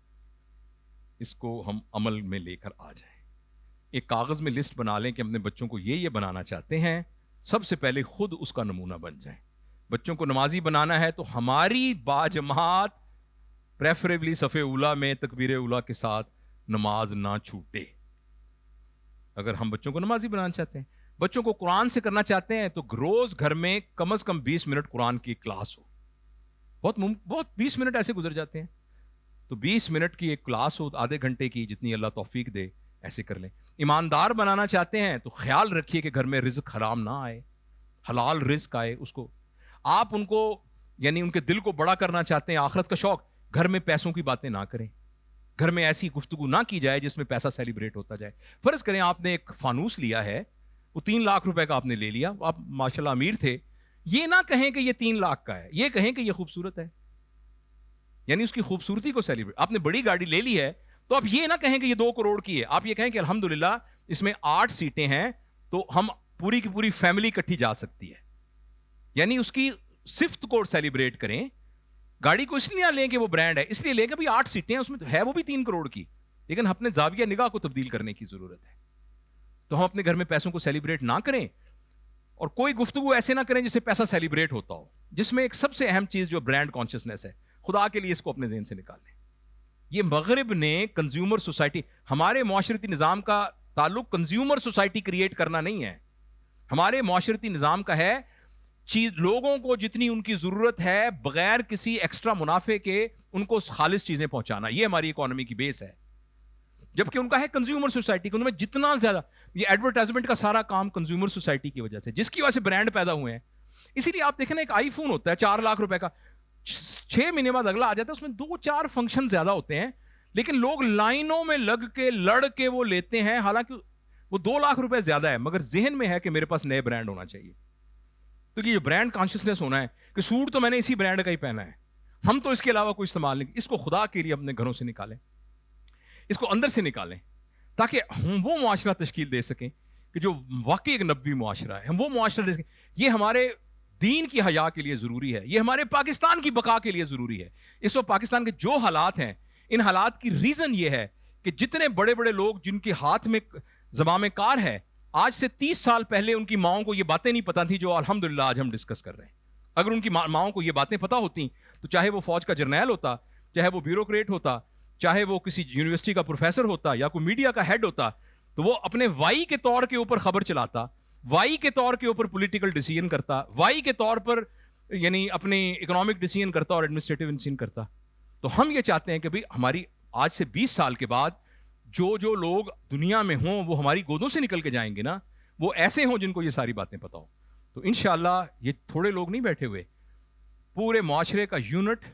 اس کو ہم عمل میں لے کر آ جائیں. ایک کاغذ میں لسٹ بنا لیں کہ اپنے بچوں کو یہ بنانا چاہتے ہیں، سب سے پہلے خود اس کا نمونہ بن جائیں. بچوں کو نمازی بنانا ہے تو ہماری باجماعت پریفریبلی صف اولا میں تکبیر اولا کے ساتھ نماز نہ چھوٹے. اگر ہم بچوں کو نمازی بنانا چاہتے ہیں، بچوں کو قرآن سے کرنا چاہتے ہیں تو روز گھر میں کم از کم 20 منٹ قرآن کی کلاس ہو. بہت 20 منٹ ایسے گزر جاتے ہیں، تو 20 منٹ کی ایک کلاس ہو آدھے گھنٹے کی، جتنی اللہ توفیق دے ایسے کر لیں. ایماندار بنانا چاہتے ہیں تو خیال رکھیے کہ گھر میں رزق حرام نہ آئے، حلال رزق آئے. اس کو آپ ان کو یعنی ان کے دل کو بڑا کرنا چاہتے ہیں، آخرت کا شوق، گھر میں پیسوں کی باتیں نہ کریں. گھر میں ایسی گفتگو نہ کی جائے جس میں پیسہ سیلیبریٹ ہوتا جائے. فرض کریں آپ نے ایک فانوس لیا ہے، وہ 3 لاکھ روپے کا آپ نے لے لیا، آپ ماشاءاللہ امیر تھے، یہ نہ کہیں کہ یہ 3 لاکھ کا ہے، یہ کہیں کہ یہ خوبصورت ہے، یعنی اس کی خوبصورتی کو سیلیبریٹ. آپ نے بڑی گاڑی لے لی ہے تو آپ یہ نہ کہیں کہ یہ 2 کروڑ کی ہے، آپ یہ کہیں کہ الحمدللہ اس میں 8 سیٹیں ہیں تو ہم پوری کی پوری فیملی اکٹھی جا سکتی ہے. یعنی اس کی صفت کو سیلیبریٹ کریں. گاڑی کو اس لیے لیں کہ وہ برانڈ ہے, اس لیے لیں کہ بھائی 8 سیٹیں ہیں, اس میں تو ہے وہ بھی 3 کروڑ کی, لیکن اپنے زاویہ نگاہ کو تبدیل کرنے کی ضرورت ہے. تو ہم اپنے گھر میں پیسوں کو سیلیبریٹ نہ کریں, اور کوئی گفتگو ایسے نہ کریں جس سے پیسہ سیلیبریٹ ہوتا ہو, جس میں ایک سب سے اہم چیز جو برانڈ کانشیسنس ہے, خدا کے لیے اس کو اپنے ذہن سے نکال لیں. یہ مغرب نے کنزیومر سوسائٹی, ہمارے معاشرتی نظام کا تعلق کنزیومر سوسائٹی کریٹ کرنا نہیں ہے. ہمارے معاشرتی نظام کا ہے چیز لوگوں کو جتنی ان کی ضرورت ہے بغیر کسی ایکسٹرا منافع کے ان کو خالص چیزیں پہنچانا. یہ ہماری اکانومی کی بیس ہے. جبکہ ان کا ہے کنزیومر سوسائٹی, ان میں جتنا زیادہ یہ ایڈورٹائزمنٹ کا سارا کام کنزیومر سوسائٹی کی وجہ سے, جس کی وجہ سے برانڈ پیدا ہوئے ہیں. اسی لیے آپ دیکھیں نا, ایک آئی فون ہوتا ہے 4 لاکھ روپے کا, 6 مہینے بعد اگلا آ جاتا ہے, اس میں 2-4 فنکشن زیادہ ہوتے ہیں, لیکن لوگ لائنوں میں لگ کے لڑ کے وہ لیتے ہیں, حالانکہ وہ 2 لاکھ روپے زیادہ ہے, مگر ذہن میں ہے کہ میرے پاس نئے برانڈ ہونا چاہیے. تو یہ برانڈ کانشیسنس ہونا ہے کہ سوٹ تو میں نے اسی برانڈ کا ہی پہنا ہے, ہم تو اس کے علاوہ کوئی استعمال نہیں. اس کو خدا کے لیے اپنے گھروں سے نکالیں, اس کو اندر سے نکالیں, تاکہ ہم وہ معاشرہ تشکیل دے سکیں کہ جو واقعی ایک نبوی معاشرہ ہے. ہم وہ معاشرہ دے سکیں. یہ ہمارے دین کی حیا کے لیے ضروری ہے, یہ ہمارے پاکستان کی بقا کے لیے ضروری ہے. اس وقت پاکستان کے جو حالات ہیں, ان حالات کی ریزن یہ ہے کہ جتنے بڑے بڑے لوگ جن کے ہاتھ میں زمام کار ہے, آج سے 30 سال پہلے ان کی ماؤں کو یہ باتیں نہیں پتا تھی جو الحمدللہ آج ہم ڈسکس کر رہے ہیں. اگر ان کی ماؤں کو یہ باتیں پتا ہوتی تو چاہے وہ فوج کا جرنیل ہوتا, چاہے وہ بیوروکریٹ ہوتا, چاہے وہ کسی یونیورسٹی کا پروفیسر ہوتا یا کوئی میڈیا کا ہیڈ ہوتا, تو وہ اپنے وائی کے طور کے اوپر خبر چلاتا, وائی کے طور کے اوپر پولیٹیکل ڈیسیژن کرتا, وائی کے طور پر یعنی اپنی اکنامک ڈیسیژن کرتا اور ایڈمنسٹریٹو ڈیسیژن کرتا. تو ہم یہ چاہتے ہیں کہ بھئی ہماری آج سے 20 سال کے بعد جو لوگ دنیا میں ہوں وہ ہماری گودوں سے نکل کے جائیں گے نا, وہ ایسے ہوں جن کو یہ ساری باتیں پتا ہو. تو انشاءاللہ یہ تھوڑے لوگ نہیں بیٹھے ہوئے, پورے معاشرے کا یونٹ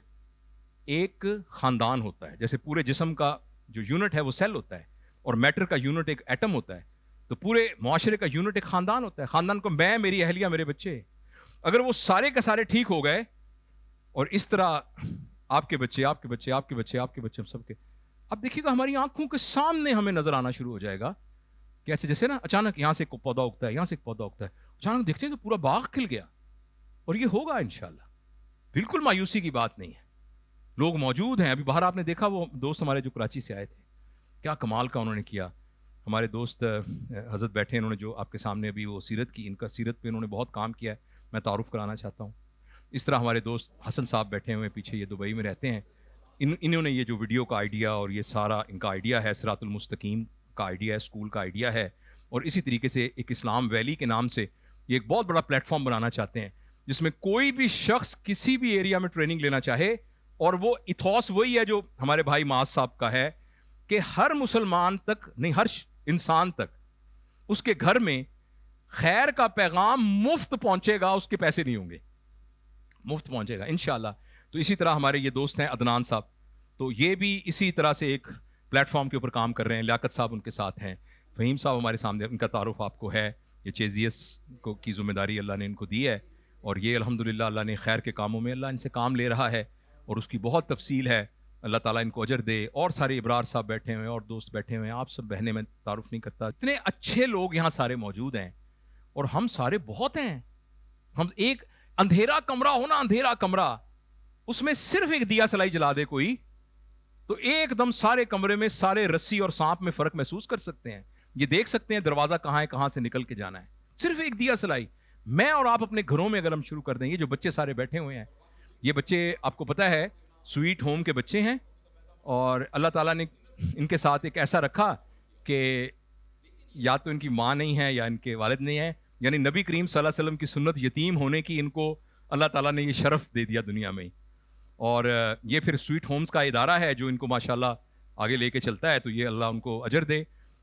ایک خاندان ہوتا ہے. جیسے پورے جسم کا جو یونٹ ہے وہ سیل ہوتا ہے, اور میٹر کا یونٹ ایک ایٹم ہوتا ہے, تو پورے معاشرے کا یونٹ ایک خاندان ہوتا ہے. خاندان کو میں, میری اہلیہ, میرے بچے, اگر وہ سارے کے سارے ٹھیک ہو گئے, اور اس طرح آپ کے بچے, آپ کے بچے, آپ کے بچے, آپ کے بچے, ہم سب کے, اب دیکھیے گا ہماری آنکھوں کے سامنے ہمیں نظر آنا شروع ہو جائے گا. کیسے جیسے نا اچانک یہاں سے ایک پودا اگتا ہے, یہاں سے ایک پودا اگتا ہے, اچانک دیکھتے ہیں تو پورا باغ کھل گیا. اور یہ ہوگا انشاءاللہ, بالکل مایوسی کی بات نہیں ہے. لوگ موجود ہیں, ابھی باہر آپ نے دیکھا وہ دوست ہمارے جو کراچی سے آئے تھے, کیا کمال کا انہوں نے کیا. ہمارے دوست حضرت بیٹھے ہیں, انہوں نے جو آپ کے سامنے ابھی وہ سیرت کی, ان کا سیرت پہ انہوں نے بہت کام کیا ہے, میں تعارف کرانا چاہتا ہوں. اس طرح ہمارے دوست حسن صاحب بیٹھے ہوئے پیچھے, یہ دبئی میں رہتے ہیں, انہوں نے یہ جو ویڈیو کا آئیڈیا, اور یہ سارا ان کا آئیڈیا ہے, صراط المستقیم کا آئیڈیا ہے, اسکول کا آئیڈیا ہے, اور اسی طریقے سے ایک اسلام ویلی کے نام سے یہ ایک بہت بڑا پلیٹ فارم بنانا چاہتے ہیں, جس میں کوئی بھی شخص کسی بھی ایریا میں ٹریننگ لینا چاہے. اور وہ ایتھوس وہی ہے جو ہمارے بھائی معاذ صاحب کا ہے, کہ ہر مسلمان تک نہیں, ہر انسان تک اس کے گھر میں خیر کا پیغام مفت پہنچے گا, اس کے پیسے نہیں ہوں گے, مفت پہنچے گا انشاءاللہ. تو اسی طرح ہمارے یہ دوست ہیں عدنان صاحب, تو یہ بھی اسی طرح سے ایک پلیٹ فارم کے اوپر کام کر رہے ہیں. لیاقت صاحب ان کے ساتھ ہیں, فہیم صاحب ہمارے سامنے, ان کا تعارف آپ کو ہے. یہ چیزیس کو کی ذمہ داری اللہ نے ان کو دی ہے, اور یہ الحمدللہ اللہ نے خیر کے کاموں میں اللہ ان سے کام لے رہا ہے, اور اس کی بہت تفصیل ہے. اللہ تعالیٰ ان کو اجر دے. اور سارے ابرار صاحب بیٹھے ہوئے ہیں, اور دوست بیٹھے ہوئے ہیں, آپ سب بہنیں, میں تعارف نہیں کرتا, اتنے اچھے لوگ یہاں سارے موجود ہیں, اور ہم سارے بہت ہیں. ہم ایک اندھیرا کمرہ ہو نا, اندھیرا کمرہ, اس میں صرف ایک دیا سلائی جلا دے کوئی, تو ایک دم سارے کمرے میں سارے رسی اور سانپ میں فرق محسوس کر سکتے ہیں. یہ دیکھ سکتے ہیں دروازہ کہاں ہے, کہاں سے نکل کے جانا ہے, صرف ایک دیا سلائی. میں اور آپ اپنے گھروں میں اگر ہم شروع کر دیں, یہ جو بچے سارے بیٹھے ہوئے ہیں, یہ بچے آپ کو پتا ہے سویٹ ہوم کے بچے ہیں, اور اللہ تعالیٰ نے ان کے ساتھ ایک ایسا رکھا کہ یا تو ان کی ماں نہیں ہے یا ان کے والد نہیں ہے, یعنی نبی کریم صلی اللہ علیہ وسلم کی سنت یتیم ہونے کی ان کو اللہ تعالیٰ نے یہ شرف دے دیا دنیا میں. اور یہ پھر سویٹ ہومز کا ادارہ ہے جو ان کو ماشاءاللہ آگے لے کے چلتا ہے, تو یہ اللہ ان کو اجر دے.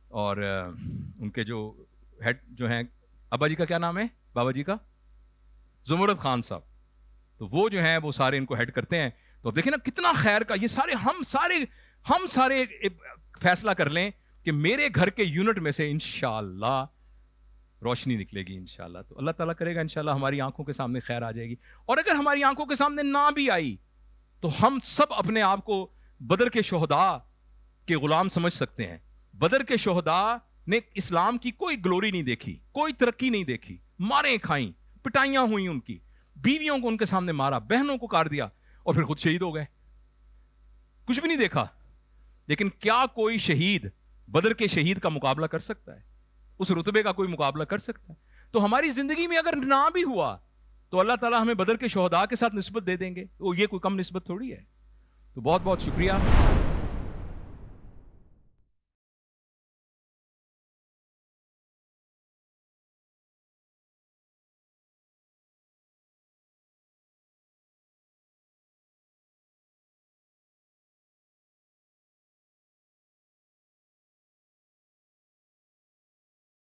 اور ان کے جو ہیڈ جو ہیں, ابا جی کا کیا نام ہے, بابا جی کا زمرد خان صاحب, تو وہ جو ہیں وہ سارے ان کو ہیڈ کرتے ہیں. تو اب دیکھیں نا کتنا خیر کا, یہ سارے ہم سارے فیصلہ کر لیں کہ میرے گھر کے یونٹ میں سے انشاءاللہ روشنی نکلے گی انشاءاللہ. تو اللہ تعالیٰ کرے گا انشاءاللہ ہماری آنکھوں کے سامنے خیر آ جائے گی. اور اگر ہماری آنکھوں کے سامنے نہ بھی آئی تو ہم سب اپنے آپ کو بدر کے شہداء کے غلام سمجھ سکتے ہیں. بدر کے شہداء نے اسلام کی کوئی گلوری نہیں دیکھی, کوئی ترقی نہیں دیکھی, ماریں کھائیں, پٹائیاں ہوئی ان کی, بیویوں کو ان کے سامنے مارا, بہنوں کو کاٹ دیا, اور پھر خود شہید ہو گئے. کچھ بھی نہیں دیکھا. لیکن کیا کوئی شہید بدر کے شہید کا مقابلہ کر سکتا ہے؟ اس رتبے کا کوئی مقابلہ کر سکتا ہے؟ تو ہماری زندگی میں اگر نہ بھی ہوا تو اللہ تعالیٰ ہمیں بدر کے شہداء کے ساتھ نسبت دے دیں گے. وہ یہ کوئی کم نسبت تھوڑی ہے. تو بہت بہت شکریہ.